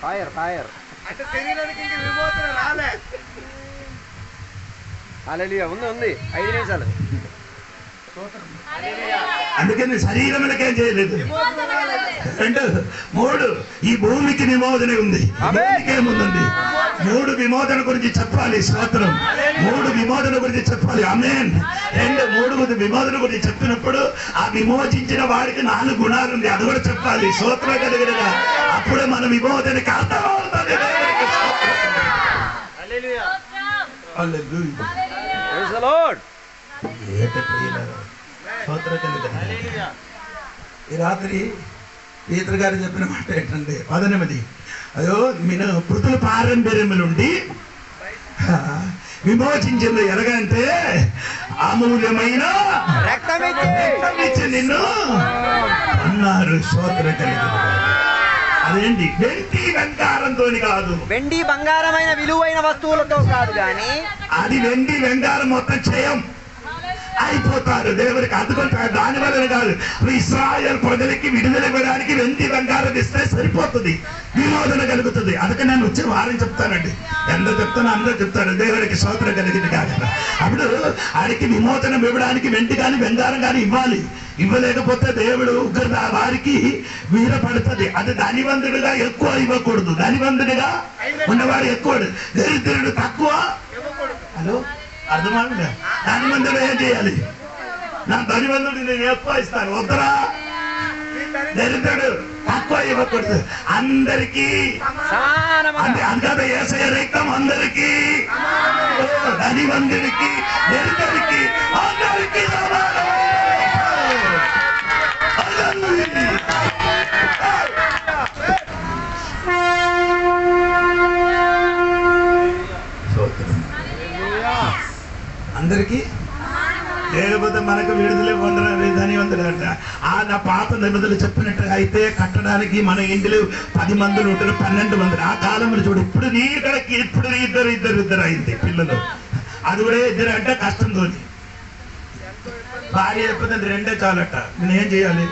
ఫైర్ ఫైర్. అంటే శరీరానికి ఇంక విమోచన రాలే. హల్లెలూయా. ఉంది 5 నిమిషాలు. అందుకని శరీరములకేం చేయలేదు. 2 3 ఈ భూమికి విమోచన ఉంది. ఏముందండి? 3 విమోచన గురించి చెప్పాలి. స్తోత్రం. 3 విమోచన గురించి చెప్పాలి. ఆమేన్. 3 విమోచన గురించి చెప్పినప్పుడు ఆ విమోచించిన వాడికి 4 గుణాలు ఉంది. అది కూడా చెప్పాలి. స్తోత్రం కలిగినగా అప్పుడే మన విమోచనకి అర్థమవుతుంది. Hallelujah. Hallelujah. Praise the lord. ఈ రాత్రి పీతర్ గారు చెప్పిన మాట ఏంటంటే 18 అయ్యో మీరు పృథుల పారంపర్యములుండి విమోచించింది ఎలాగంటే అమూల్యమైన రక్తమిచ్చి నిన్ను అన్నారు. స్తోత్ర కలిగిన అదేంటి? వెండి బంగారంతో కాదు, వెండి బంగారమైన విలువైన వస్తువులతో కాదు గాని అది వెండి బంగారం మొత్తం చేయం అయిపోతారు దేవుడికి. అందుకుంటారు. దాని వల్ల కాదు, ఇశ్రాయేల్ ప్రజలకి విడుదల ఇవ్వడానికి వెండి బంగారం ఇస్తే సరిపోతుంది, విమోచన కలుగుతుంది. అందుకే నేను వచ్చే వారం చెప్తానండి. ఎంతో చెప్తాను, అందరూ చెప్తారు. దేవుడికి స్తోత్రం కలిగింది కాదు. అప్పుడు ఆడికి విమోచనం ఇవ్వడానికి వెండి కానీ బంగారం కానీ ఇవ్వాలి. ఇవ్వలేకపోతే దేవుడు వారికి వీరపడుతుంది. అది ధనివంతుడిగా ఎక్కువ ఇవ్వకూడదు, ధనివంతుడిగా ఉన్నవాడు ఎక్కువ, దరిద్రుడు తక్కువ. హలో అర్థమవుతుందా? ధనివంతుడు ఏం చేయాలి? నా ధనివంతుడు నేను ఎక్కువ ఇస్తాను వద్దరా. దరిద్రుడు తక్కువ ఇవ్వకూడదు, అందరికీ అందుకని యేసయ్య రక్తం అందరికీ, ధనివంతుడికి దరిద్రుడికి అందరికీ సమానం. అందరికీ లేకపోతే మనకు విడుదల పొందడం ధనివంతుడు అంట. ఆ నా పాత నిబంధనలు చెప్పినట్టుగా అయితే కట్టడానికి మన ఇంటిలో 10 మందులు ఉంటారు, 12 మందులు. ఆ కాలంలో చూడు, ఇప్పుడు నీ ఇక్కడికి ఇప్పుడు ఇద్దరు అయింది పిల్లలు. అది కూడా ఇద్దరు అంటే కష్టంతో. భార్య చెప్పితే 2 చాలట. నేనేం చేయాలి?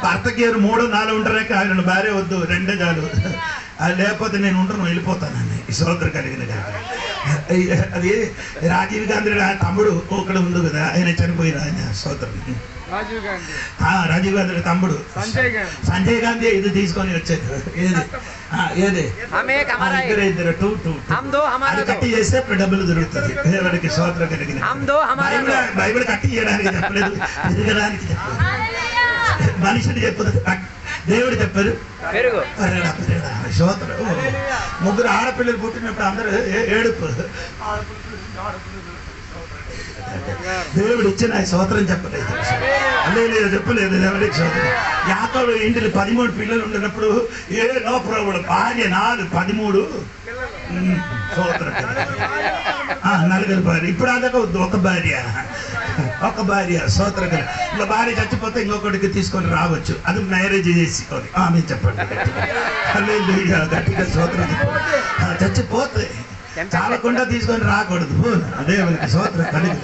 భర్తకి 3 4 ఉంటారే, ఆయన భార్య వద్దు 2 చాలు, లేకపోతే నేను ఉంటాను వెళ్ళిపోతానని. స్తోత్రం కలిగిన అది రాజీవ్ గాంధీ తమ్ముడు ఒకడు ఉంది కదా, ఆయన చనిపోయిన ఆయన. స్తోత్రం. రాజీవ్ గాంధీ తమ్ముడు సంజయ్ గాంధీ ఇది తీసుకొని వచ్చాడు. ఏది ఇద్దరు 2 అది కట్టి చేస్తే ఇప్పుడు డబ్బులు దొరుకుతుంది. దేవుడికి స్తోత్రం కలిగిన బైబిల్ కట్టి చేయడానికి చెప్పలేదు, తిరగడానికి చెప్పలేదు. మనిషిని చెప్పదు, దేవుడు చెప్పారు. స్తోత్రం. 3 ఆడపిల్లలు పుట్టినప్పుడు అందరూ ఏడుపు. దేవుడు ఇచ్చిన స్తోత్రం చెప్పలేదు, లేదు చెప్పలేదు. దేవుడికి స్తోత్రం. యాకోబు ఇంటిలో 13 పిల్లలు ఉండినప్పుడు నో ప్రాబ్లం. భార్య 4 13 స్తోత్రం. 4 భార్య. ఇప్పుడు అదొక ఒక భార్య. ఒక భార్య స్తోత్రం కదా. ఇంకా భార్య చచ్చిపోతే ఇంకొకటికి తీసుకొని రావచ్చు, అది మ్యారేజ్ చేసుకొని. ఆమె చెప్పండి హల్లెలూయా, గట్టిగా స్తోత్రం. చచ్చిపోతే చాలకుండా తీసుకొని రాకూడదు. దేవునికి స్తోత్రం కలిగి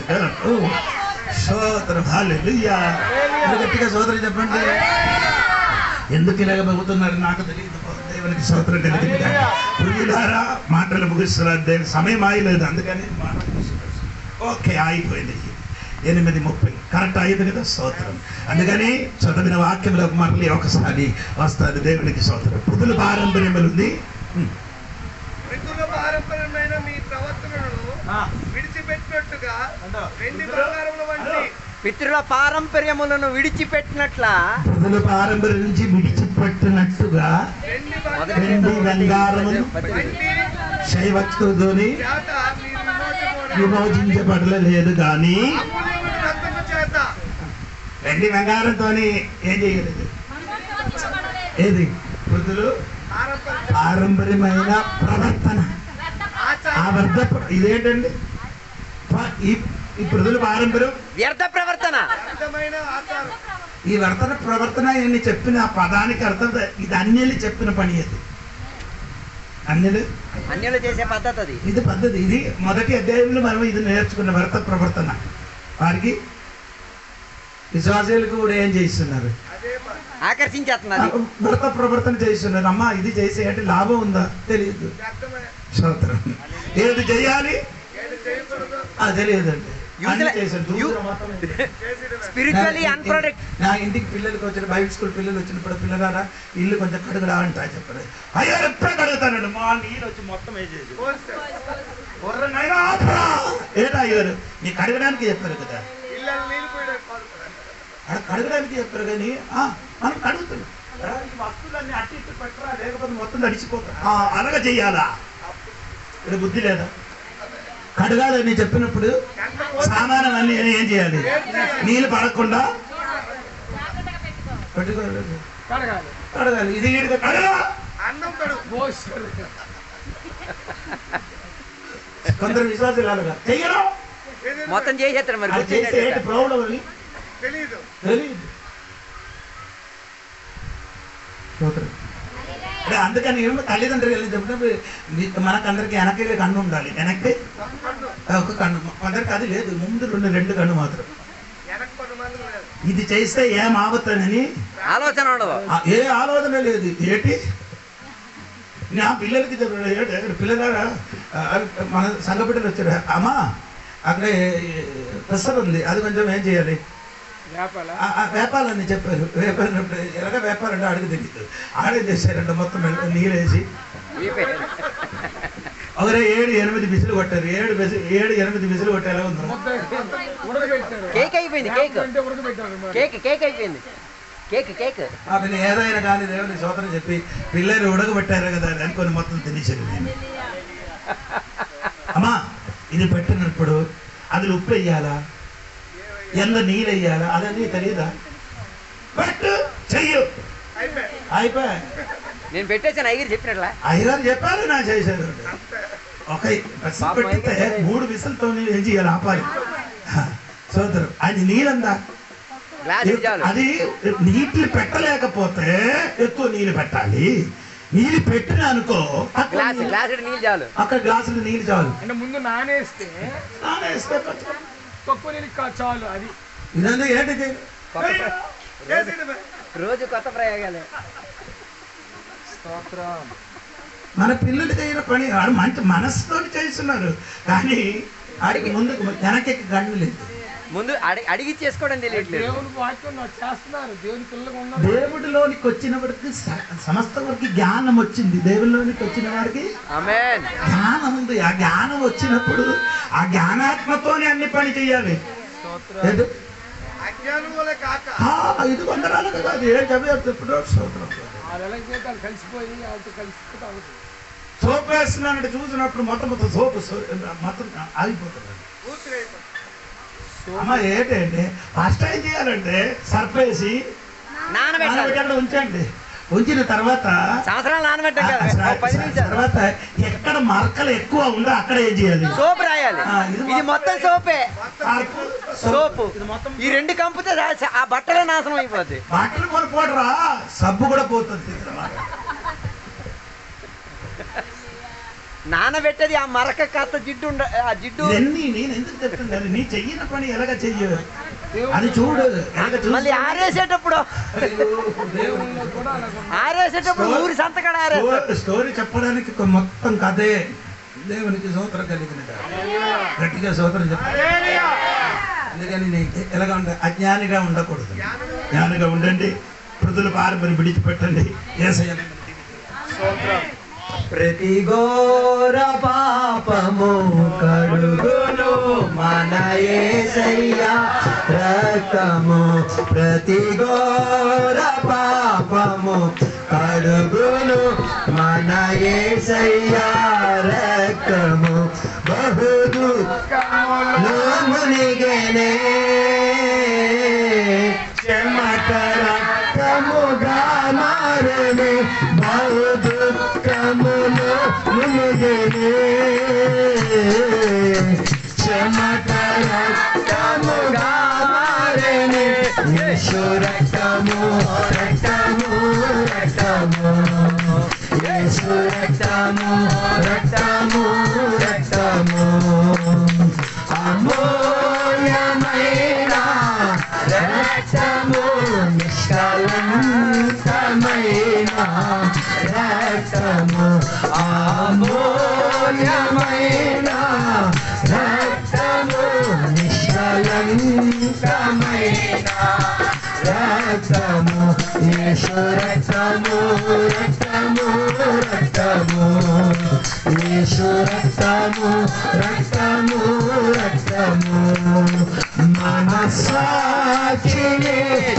స్తోత్రం హల్లెలూయా. గట్టిగా స్తోత్రం చెప్పండి. ఎందుకు ఇలాగ బతుకుతున్నారు నాకు తెలియదు. దేవునికి స్తోత్రం కలిగింది. ప్రియులారా, మాటలు ముగిస్తున్నారు, సమయం ఆగలేదు, అందుకని ఓకే ఆగిపోయింది. 8:30 కరెక్ట్ అయింది కదా, స్తోత్రం. అందుకని చదివిన వాక్యంలోకి మరలి ఒకసారి వస్తారు. దేవునికి స్తోత్రం. పుదుల పారంపర్యములు ఉంది. పారంపర్యమైన మీ ప్రవర్తనను విడిచిపెట్టినట్టుగా వెండి బంగారముల వంటి పితృల పారంపర్యములను విడిచిపెట్టినట్ల పుదుల పారంపర్యం నుంచి విడిచిపెట్టినట్టుగా వెండి బంగారములు శైవత్తుతోని విమోచించబడలేదు కానీ వెండి బంగారంతో ఏం చేయలేదు. ఏది పుదులు పారంపర్యమైన ప్రవర్తన, ఆ వర్ధ ఇదేంటండి ఈ పృథుల పారంపర్యం వ్యర్థ ప్రవర్తన. ఈ వర్తన ప్రవర్తన అని చెప్పిన ఆ పదానికి అర్థం ఇది అన్యులు చెప్పిన పని. అది అన్యులు చేసే పద్ధతి, అది ఇది పద్ధతి. ఇది మొదటి అధ్యాయంలో మనం ఇది నేర్చుకున్న వర్త ప్రవర్తన. వారికి విశ్వాసాలకు కూడా ఏం చేస్తున్నారు, ఆకర్షించేస్తున్నారు, వర్త ప్రవర్తన చేస్తున్నారు. అమ్మా ఇది చేసే అంటే లాభం ఉందా తెలియదు. స్తోత్రం. ఏది చేయాలి తెలియదండి. స్పిరిచువల్లీ అన్ప్రొడక్ట్. నా ఇంటికి పిల్లలకి వచ్చిన బైబిల్ స్కూల్ పిల్లలు వచ్చినప్పుడు పిల్లలారా ఇల్లు కొంచెం కడుగురా అంటా చెప్పారు. అయ్యో ఎప్పుడే కడుగుతానండి మా నీళ్ళు వచ్చి మొత్తం వేసేసి ఏటా అయ్యారు నీ కడగడానికి చెప్పారు కదా, కడగడానికి చెప్పారు కానీ మనం కడుగుతున్నాం. ఈ వస్తువులన్నీ అట్టి ఇట్టు పెట్టరా లేకపోతే మొత్తం తడిచిపోతా అలాగ చెయ్యాలా? ఇక్కడ బుద్ధి లేదా? కడగాలని చెప్పినప్పుడు సామానం అన్ని ఏం చేయాలి? నీళ్ళు పడకుండా కడగాలి. ఇది కొందరు విశ్వాసాలు అలాగా చెయ్యడం మొత్తం చేసేస్తారు. మరి తెలియదు. అందుకని ఏమో తల్లిదండ్రులు చెప్పినప్పుడు మనకందరికి వెనక్కి కన్ను ఉండాలి. వెనక్కి ఒక కన్ను, కొందరికి అది లేదు, ముందు 2 కన్ను మాత్రం. ఇది చేస్తే ఏం ఆగుతానని ఆలోచన ఉండదు, ఏ ఆలోచన లేదు. ఏంటి నా పిల్లలకి చెప్పాడు, పిల్లలారా మన సంఘ బిడ్డలు వచ్చారు, అమ్మా అక్కడ పెసర్ ఉంది, అది కొంచెం ఏం చేయాలి వేపాలని చెప్పారు. వేపాలినప్పుడు ఎలాగ వేపాలంటే అడుగు తెలియదు. ఆడేం చేశారంటే మొత్తం నీళ్ళేసి ఒకరే 7-8 విసులు కొట్టారు. 7-8 విసులు కొట్టి ఎలా ఉందో కేక్ అయిపోయింది. కేక్ అయిపోయింది. కేక్ అతను ఏదైనా కానీ దేవుని స్తోత్రం చెప్పి పిల్లలు ఉడకబెట్టారు కదా అని అనుకొని మొత్తం తినేసారు. అమ్మా ఇది పెట్టినప్పుడు అది ఉప్పు వేయాలా, ఎంత నీళ్ళు వేయాలా, అదన్నీ తెలియదా? పెట్టు చెయ్యు అయిపోయా. నేను పెట్టేసాను. అయ్యగారు చెప్పినట్లా అయ్యగారు చెప్పారు, నా చేశారు. ఒక పెట్టితే 3 విసులతో ఏం చేయాలి? ఆపాలి. సోదరు అది నీళ్ళందా? అది నీళ్ళు పెట్టలేకపోతే ఎక్కువ నీళ్ళు పెట్టాలి. నీళ్ళు పెట్టిన అనుకో అక్కడ గ్లాసులు నీళ్ళు చాలు. అంటే ముందు నానేస్తే తక్కువ నీళ్ళు చాలు. అది ఇదంతా ఏంటి? రోజు కొత్త ప్రయోగాలు. మన పిల్లలు చేయన పని వాడు మంచి మనసుతో చేస్తున్నారు, కానీ ఆడికి ముందుకు వెనకెక్కి గండు లేదు. ముందు అడిగి చేసుకోవడం తెలియట్లేదు. దేవుడిలోనికి వచ్చిన వాడికి సమస్త వారికి జ్ఞానం వచ్చింది. దేవుడిలోనికి వచ్చిన వాడికి జ్ఞానం ఉంది. ఆ జ్ఞానం వచ్చినప్పుడు ఆ జ్ఞానాత్మతోనే అన్ని పని చేయాలి. ఇది వందరాలుగా కాదు. ఏం చెప్పారు? సోప్ వేస్తున్నానంటే చూసినప్పుడు మొత్తం సోపు మొత్తం ఆగిపోతుంది. అమ్మ ఏంటంటే ఫస్ట్ ఏం చేయాలంటే సర్ఫ్ వేసి నానబెట్టి అక్కడ ఉంచండి. ఉంచిన తర్వాత సంవత్సరాలు నానబెట్టాం కదా, 10 నిమిషాలు. తర్వాత ఎక్కడ మరకలు ఎక్కువ ఉందో అక్కడ ఏం చేయాలి? సోప్ రాయాలి. ఇది మొత్తం సోపే, సోపు. ఈ 2 కంపితే ఆ బట్టలే నాశనం అయిపోద్ది. బట్టలు కొనుక్కోడరా, సబ్బు కూడా పోతుంది. నానబెట్టేది ఆ మరక కాస్త జిడ్డు ఆ జిడ్డు. ఇవన్నీ నేను ఎందుకు చెప్తున్నాను? నీ చెయ్యని పని ఎలాగ చెయ్యు అది చూడు. మళ్ళీ ఆరేసేటప్పుడు ఊరి సంతకాడ స్టోరీ చెప్పడానికి మొత్తం కథే. దేవునికి స్తోత్రం కలిగిన గట్టిగా స్తోత్రం చెప్పాలి. అందుకని నీకు ఎలాగ అజ్ఞానిగా ఉండకూడదు, జ్ఞానిగా ఉండండి. పృథుల పారపరి విడిచిపెట్టండి. యేసయ్య ప్రతి ఘోర పాపము కడుగును మన యేసయ్య రక్తము. ప్రతి ఘోర పాపము కడుగును మన యేసయ్య రక్తము. బహుదు మునిగెనే చెమట రక్తముగా మారెనే. బహుదు మునిగెనే చెమట రక్తముగా మారెనే. యేసు రక్తము రక్తము రక్తము. యేసు రక్తము రక్తము రక్తము. అమూల్యమైన రక్తము, నిష్కలంకమైన రక్తము. అమూల్యమైన రక్తము, నిష్కలంకమైన రక్తము. యేసు రక్తము రక్తము రక్తము. యేసు రక్తము రక్తము రక్తము. మనసాక్షిని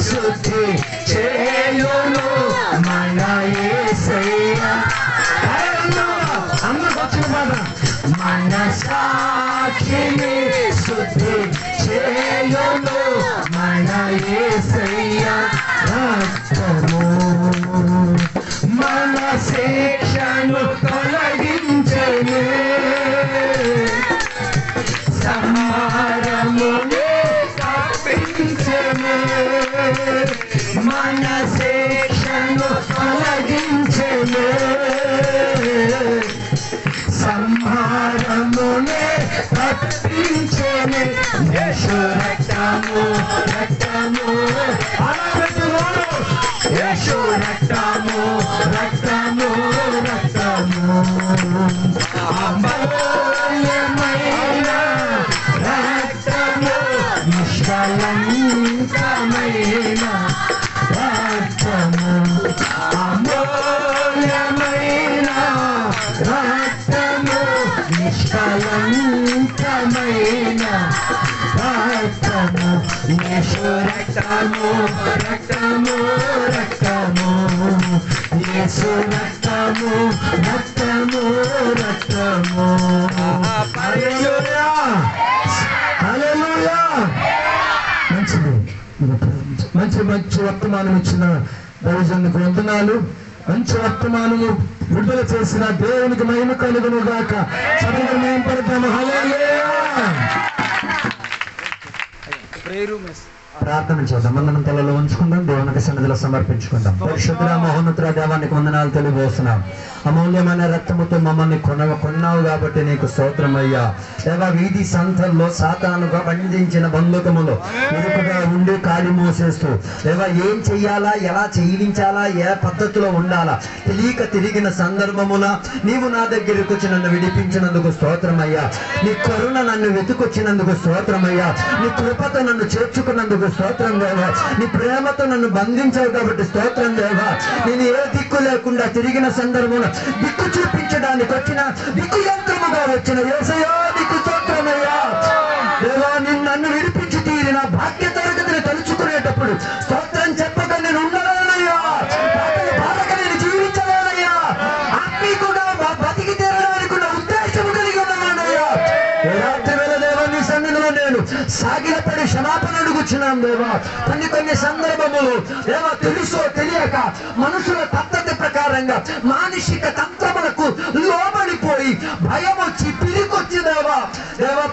శుద్ధి చేయును మన యేసయ్య. మనసాక్షిని శుద్ధి చేయును మన యేసయ్య రక్తము. మన శిక్షను తొలగించెను, సంహారమును తప్పించెను. మన శిక్షను తొలగించెను, సంహారమునే తప్పించెను. యేసు రక్తము రక్తము. యేసు రక్తము రక్తము రక్తము. అమూల్యమైన రక్తము, నిష్కలంకమైన రక్తము. అమూల్యమైన రక్తము, నిష్కలంకమైన రక్తము. యేసు రక్తము రక్తము రక్తము. యేసు రక్తము రక్తము రక్తము. హల్లెలూయా హల్లెలూయా. మంచిది, మంచి మంచి వర్తమానం ఇచ్చిన దైవజనులకు వందనాలు. మంచి వర్తమానము విడుదల చేసిన దేవునికి మహిమ కలుగును గాక. చదువు మేము పడతాము. హల్లెలూయా. ప్రార్థన చేద్దాం. మనం తలలో ఉంచుకుందాం, దేవునికి సన్నిధిలో సమర్పించుకుందాం. పరిశుద్ధ మహోన్నతుల దేవానికి వందనాలు తెలియజేస్తున్నాం. అమూల్యమైన రక్తముతో మమ్మల్ని కొన్నావు కాబట్టి నీకు స్తోత్రమయ్యా. దేవా, వీధి సంతల్లో సాతానుగా బంధించిన బంధకములో ఇరుకుగా ఉండి కాడి మోసేస్తూ దేవా, ఏం చెయ్యాలా, ఎలా చేయించాలా, ఏ పద్ధతిలో ఉండాలా తెలియక తిరిగిన సందర్భమున నీవు నా దగ్గరకు వచ్చి నన్ను విడిపించినందుకు స్తోత్రమయ్యా. నీ కరుణ నన్ను వెతుకొచ్చినందుకు స్తోత్రమయ్యా. నీ కృపతో నన్ను చేర్చుకున్నందుకు స్తోత్రం దేవా. నీ ప్రేమతో నన్ను బంధించావు కాబట్టి స్తోత్రం దేవా. నేను ఏ దిక్కు లేకుండా తిరిగిన సందర్భంలో దిక్కు చూపించడానికి వచ్చిన దిక్కు యంత్రముగా వచ్చిన యేసయ్యా నీకు స్తోత్రమయ్యా. దేవా, నన్ను విడిపించి తీరిన భాగ్య తరగతిని తలుచుకునేటప్పుడు స్తోత్రం చెప్పక నేను ఉండలేనయ్యా. బాధక నేను జీవించలేనయ్యా. ఆత్మీకుగా బతికి తీరడానికి ఉద్దేశం కలిగి ఉన్నానయ్యా. రాత్రి వేళ దేవా నీ సన్నిధిలో నేను సాగిలపడి క్షమాపణ అడుగుచున్నాం దేవా. కొన్ని సందర్భములు దేవా తెలుసో తెలియక మనుషుల పద్ధతి ప్రకారంగా మానసిక తంత్రములకు లోబడిపోయి భయం వచ్చి పిరికొచ్చి దేవా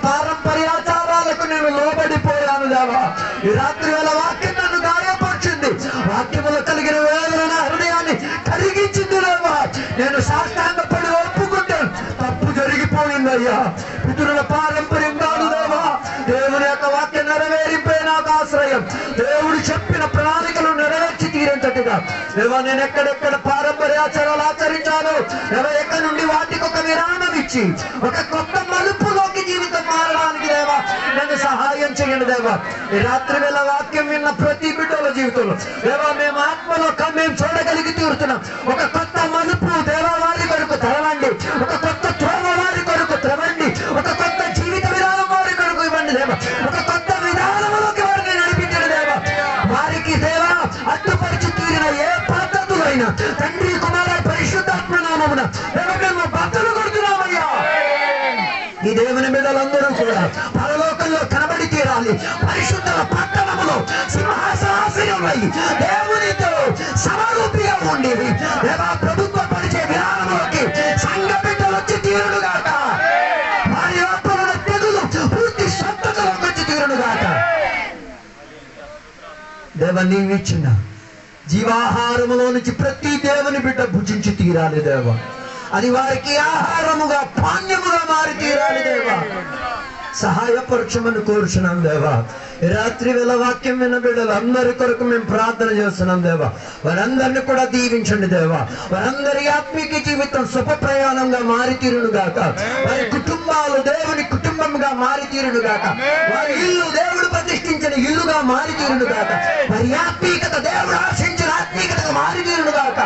పారంపర్యాచారాలకు నేను లోబడిపోయాను దేవా. ఈ రాత్రి వేళ వాక్యం నన్ను గాయపరిచింది. వాక్యములు కలిగిన వేదన నా హృదయాన్ని కరిగించింది దేవా. నేను సాష్టాంగపడి ఒప్పుకుంటే తప్పు జరిగిపోయిందయ్యా. పితరుల పారంపర్యం కాదు దేవా. దేవుని యొక్క వాక్యం నెరవేరిపోయి నాకు ఆశ్రయం. దేవుడు చెప్పిన ప్రణాళికలు నెరవేర్చి తీరేంతటిగా దేవా నేను ఎక్కడెక్కడ పారంపర్యాచారాలు ఆచరించాను దేవా, ఎక్కడి నుండి వాటికి ఒక విరామం ఇచ్చి ఒక కొత్త మలుపులోకి జీవితం మారడానికి దేవా నన్ను సహాయం చేయండి దేవా. ఈ రాత్రి వేళ వాక్యం విన్న ప్రతి బిడ్డల జీవితంలో దేవా మేము ఆత్మలో మేము చూడగలిగి తీరుతున్నాం. ఒక కొత్త మలుపు దేవా వారి కొరకు తెరవండి. ఒక కొత్త త్రోవ వారి కొరకు తెరవండి. ఒక కొత్త జీవిత విధానం వారి కొరకు ఇవ్వండి దేవా. ఒక కొత్త విధానంలోకి వారిని నడిపించండి దేవా. వారికి దేవా అడ్డుపరిచి తీరిన ఏ పద్ధతులైనా తండ్రి కుమార పరిశుద్ధాత్మ నామమున దేవా మేము బద్దలు కొడుతున్నామయ్యా. ఈ దేవుని బిడ్డలందరూ కూడా పరలోకంలో కనబడి తీరాలి. పరిశుద్ధుల పట్టణములో సింహాసనాసీనులై దేవునితో సమరూపిగా ఉండేవి దేవా. ప్రభుత్వ పరిచయ విధానంలోకి సంఘ బిడ్డలు వచ్చి తీరుడుగాక. వారి లోపల తెగులు పూర్తి స్వచ్ఛతలోకి వచ్చి తీరుడుగాక దేవా. నీవిచ్చిన జీవాహారములో నుంచి ప్రతి దేవుని బిడ్డ భుజించి తీరాలి దేవా. అది వారికి ఆహారముగా పానీయముగా మారి తీరాలి దేవా. సహాయపరచమని కోరుచున్నాం దేవా. రాత్రి వేళ వాక్యం విన్న బిడ్డలు అందరి కొరకు మేము ప్రార్థన చేస్తున్నాం దేవా. వారందరినీ కూడా దీవించండి దేవా. వారందరి ఆత్మీయ జీవితం శుభ ప్రయాణంగా మారి తీరునుగాక. వారి కుటుంబాలు దేవుని కుటుంబంగా మారి తీరునుగాక. వారి ఇల్లు దేవుడు ప్రతిష్ఠించిన ఇల్లుగా మారి తీరునుగాక. వారి ఆత్మీయత దేవుడు ఆశించిన ఆత్మీయతగా మారి తీరునుగాక.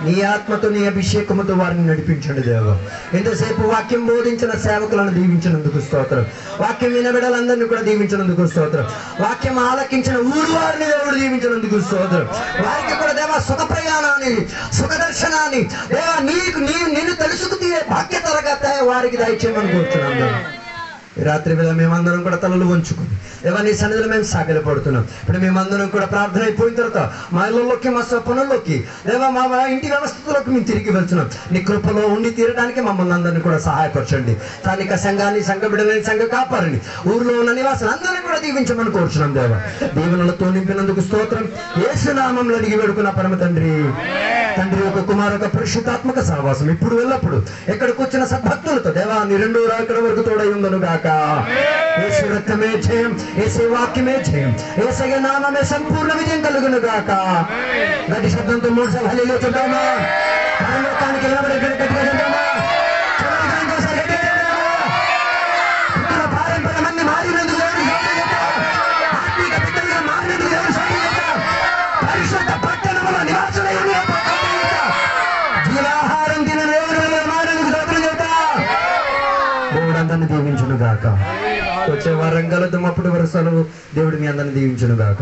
నీ ఆత్మతో నీ అభిషేకముతో వారిని నడిపించండి దేవా. ఎంతసేపు వాక్యం బోధించిన సేవకులను దీవించినందుకు స్తోత్రం. వాక్యం విన బిడ్డలందరినీ కూడా దీవించినందుకు స్తోత్రం. వాక్యం ఆలకించిన ఊరు వారిని దేవుడు దీవించినందుకు స్తోత్రం. వారికి కూడా దేవా సుఖ ప్రయాణాన్ని సుఖ దర్శనాన్ని దేవా నిన్ను తెలుసుకు తీరే బాధ్యతలుగా వారికి దయచేయమని కోరుతున్నాం దేవా. రాత్రి వేళ మేమందరం కూడా తలలు వంచుకుని దేవా నీ సన్నిధిలో మేము సాగిలపడుతున్నాం. ఇప్పుడు మేమందరం కూడా ప్రార్థన అయిపోయిన తర్వాత మా ఇళ్ళలోకి మా పనుల్లోకి దేవా మా ఇంటి వ్యవస్థలోకి మేము తిరిగి వెళ్తున్నాం. నీ కృపలో ఉండి తీరడానికి మమ్మల్ని అందరినీ కూడా సహాయపరచండి. స్థానిక సంఘాన్ని సంఘ బిడ్డలని సంఘ కాపారండి. ఊర్లో ఉన్న నివాసాలు అందరినీ కూడా దీవించమని కోరుచున్నాం దేవా. దీవెనలతో నింపినందుకు స్తోత్రం. యేసు నామములో అడిగి వేడుకున్న పరమ తండ్రి ఒక కుమార ఒక పరిశుద్ధాత్మక సహవాసం ఇప్పుడు ఎల్లప్పుడు ఎక్కడ కూర్చున్న సద్భక్తులతో దేవా నీ రెండో రాకడ వరకు తోడై ఉందను గాక. యేసు రక్తమే జయం, యేసు వాక్యమే జయం, యేసయ్య నామమే సంపూర్ణ విజయం కలుగును గాక. గట్టి శబ్దంతో 3 సార్లు హల్లెలూయా చెప్దామా? పరలోకానికి నిలబడి గట్టిగా చెప్దామా? పారంపర్యమన్నీ మారినందుకు ఆత్మీక బిడ్డలుగా మారినందుకు పరిశుద్ధ పట్టణంలో నివాసులై జీవాహారం తిన మారినందుకు దేవుడు అందరిని దీవించును గాక. వచ్చే వారం కలుద్దాం. అప్పుడు వరుసలు దేవుడు మీ అందరిని దీవించును గాక.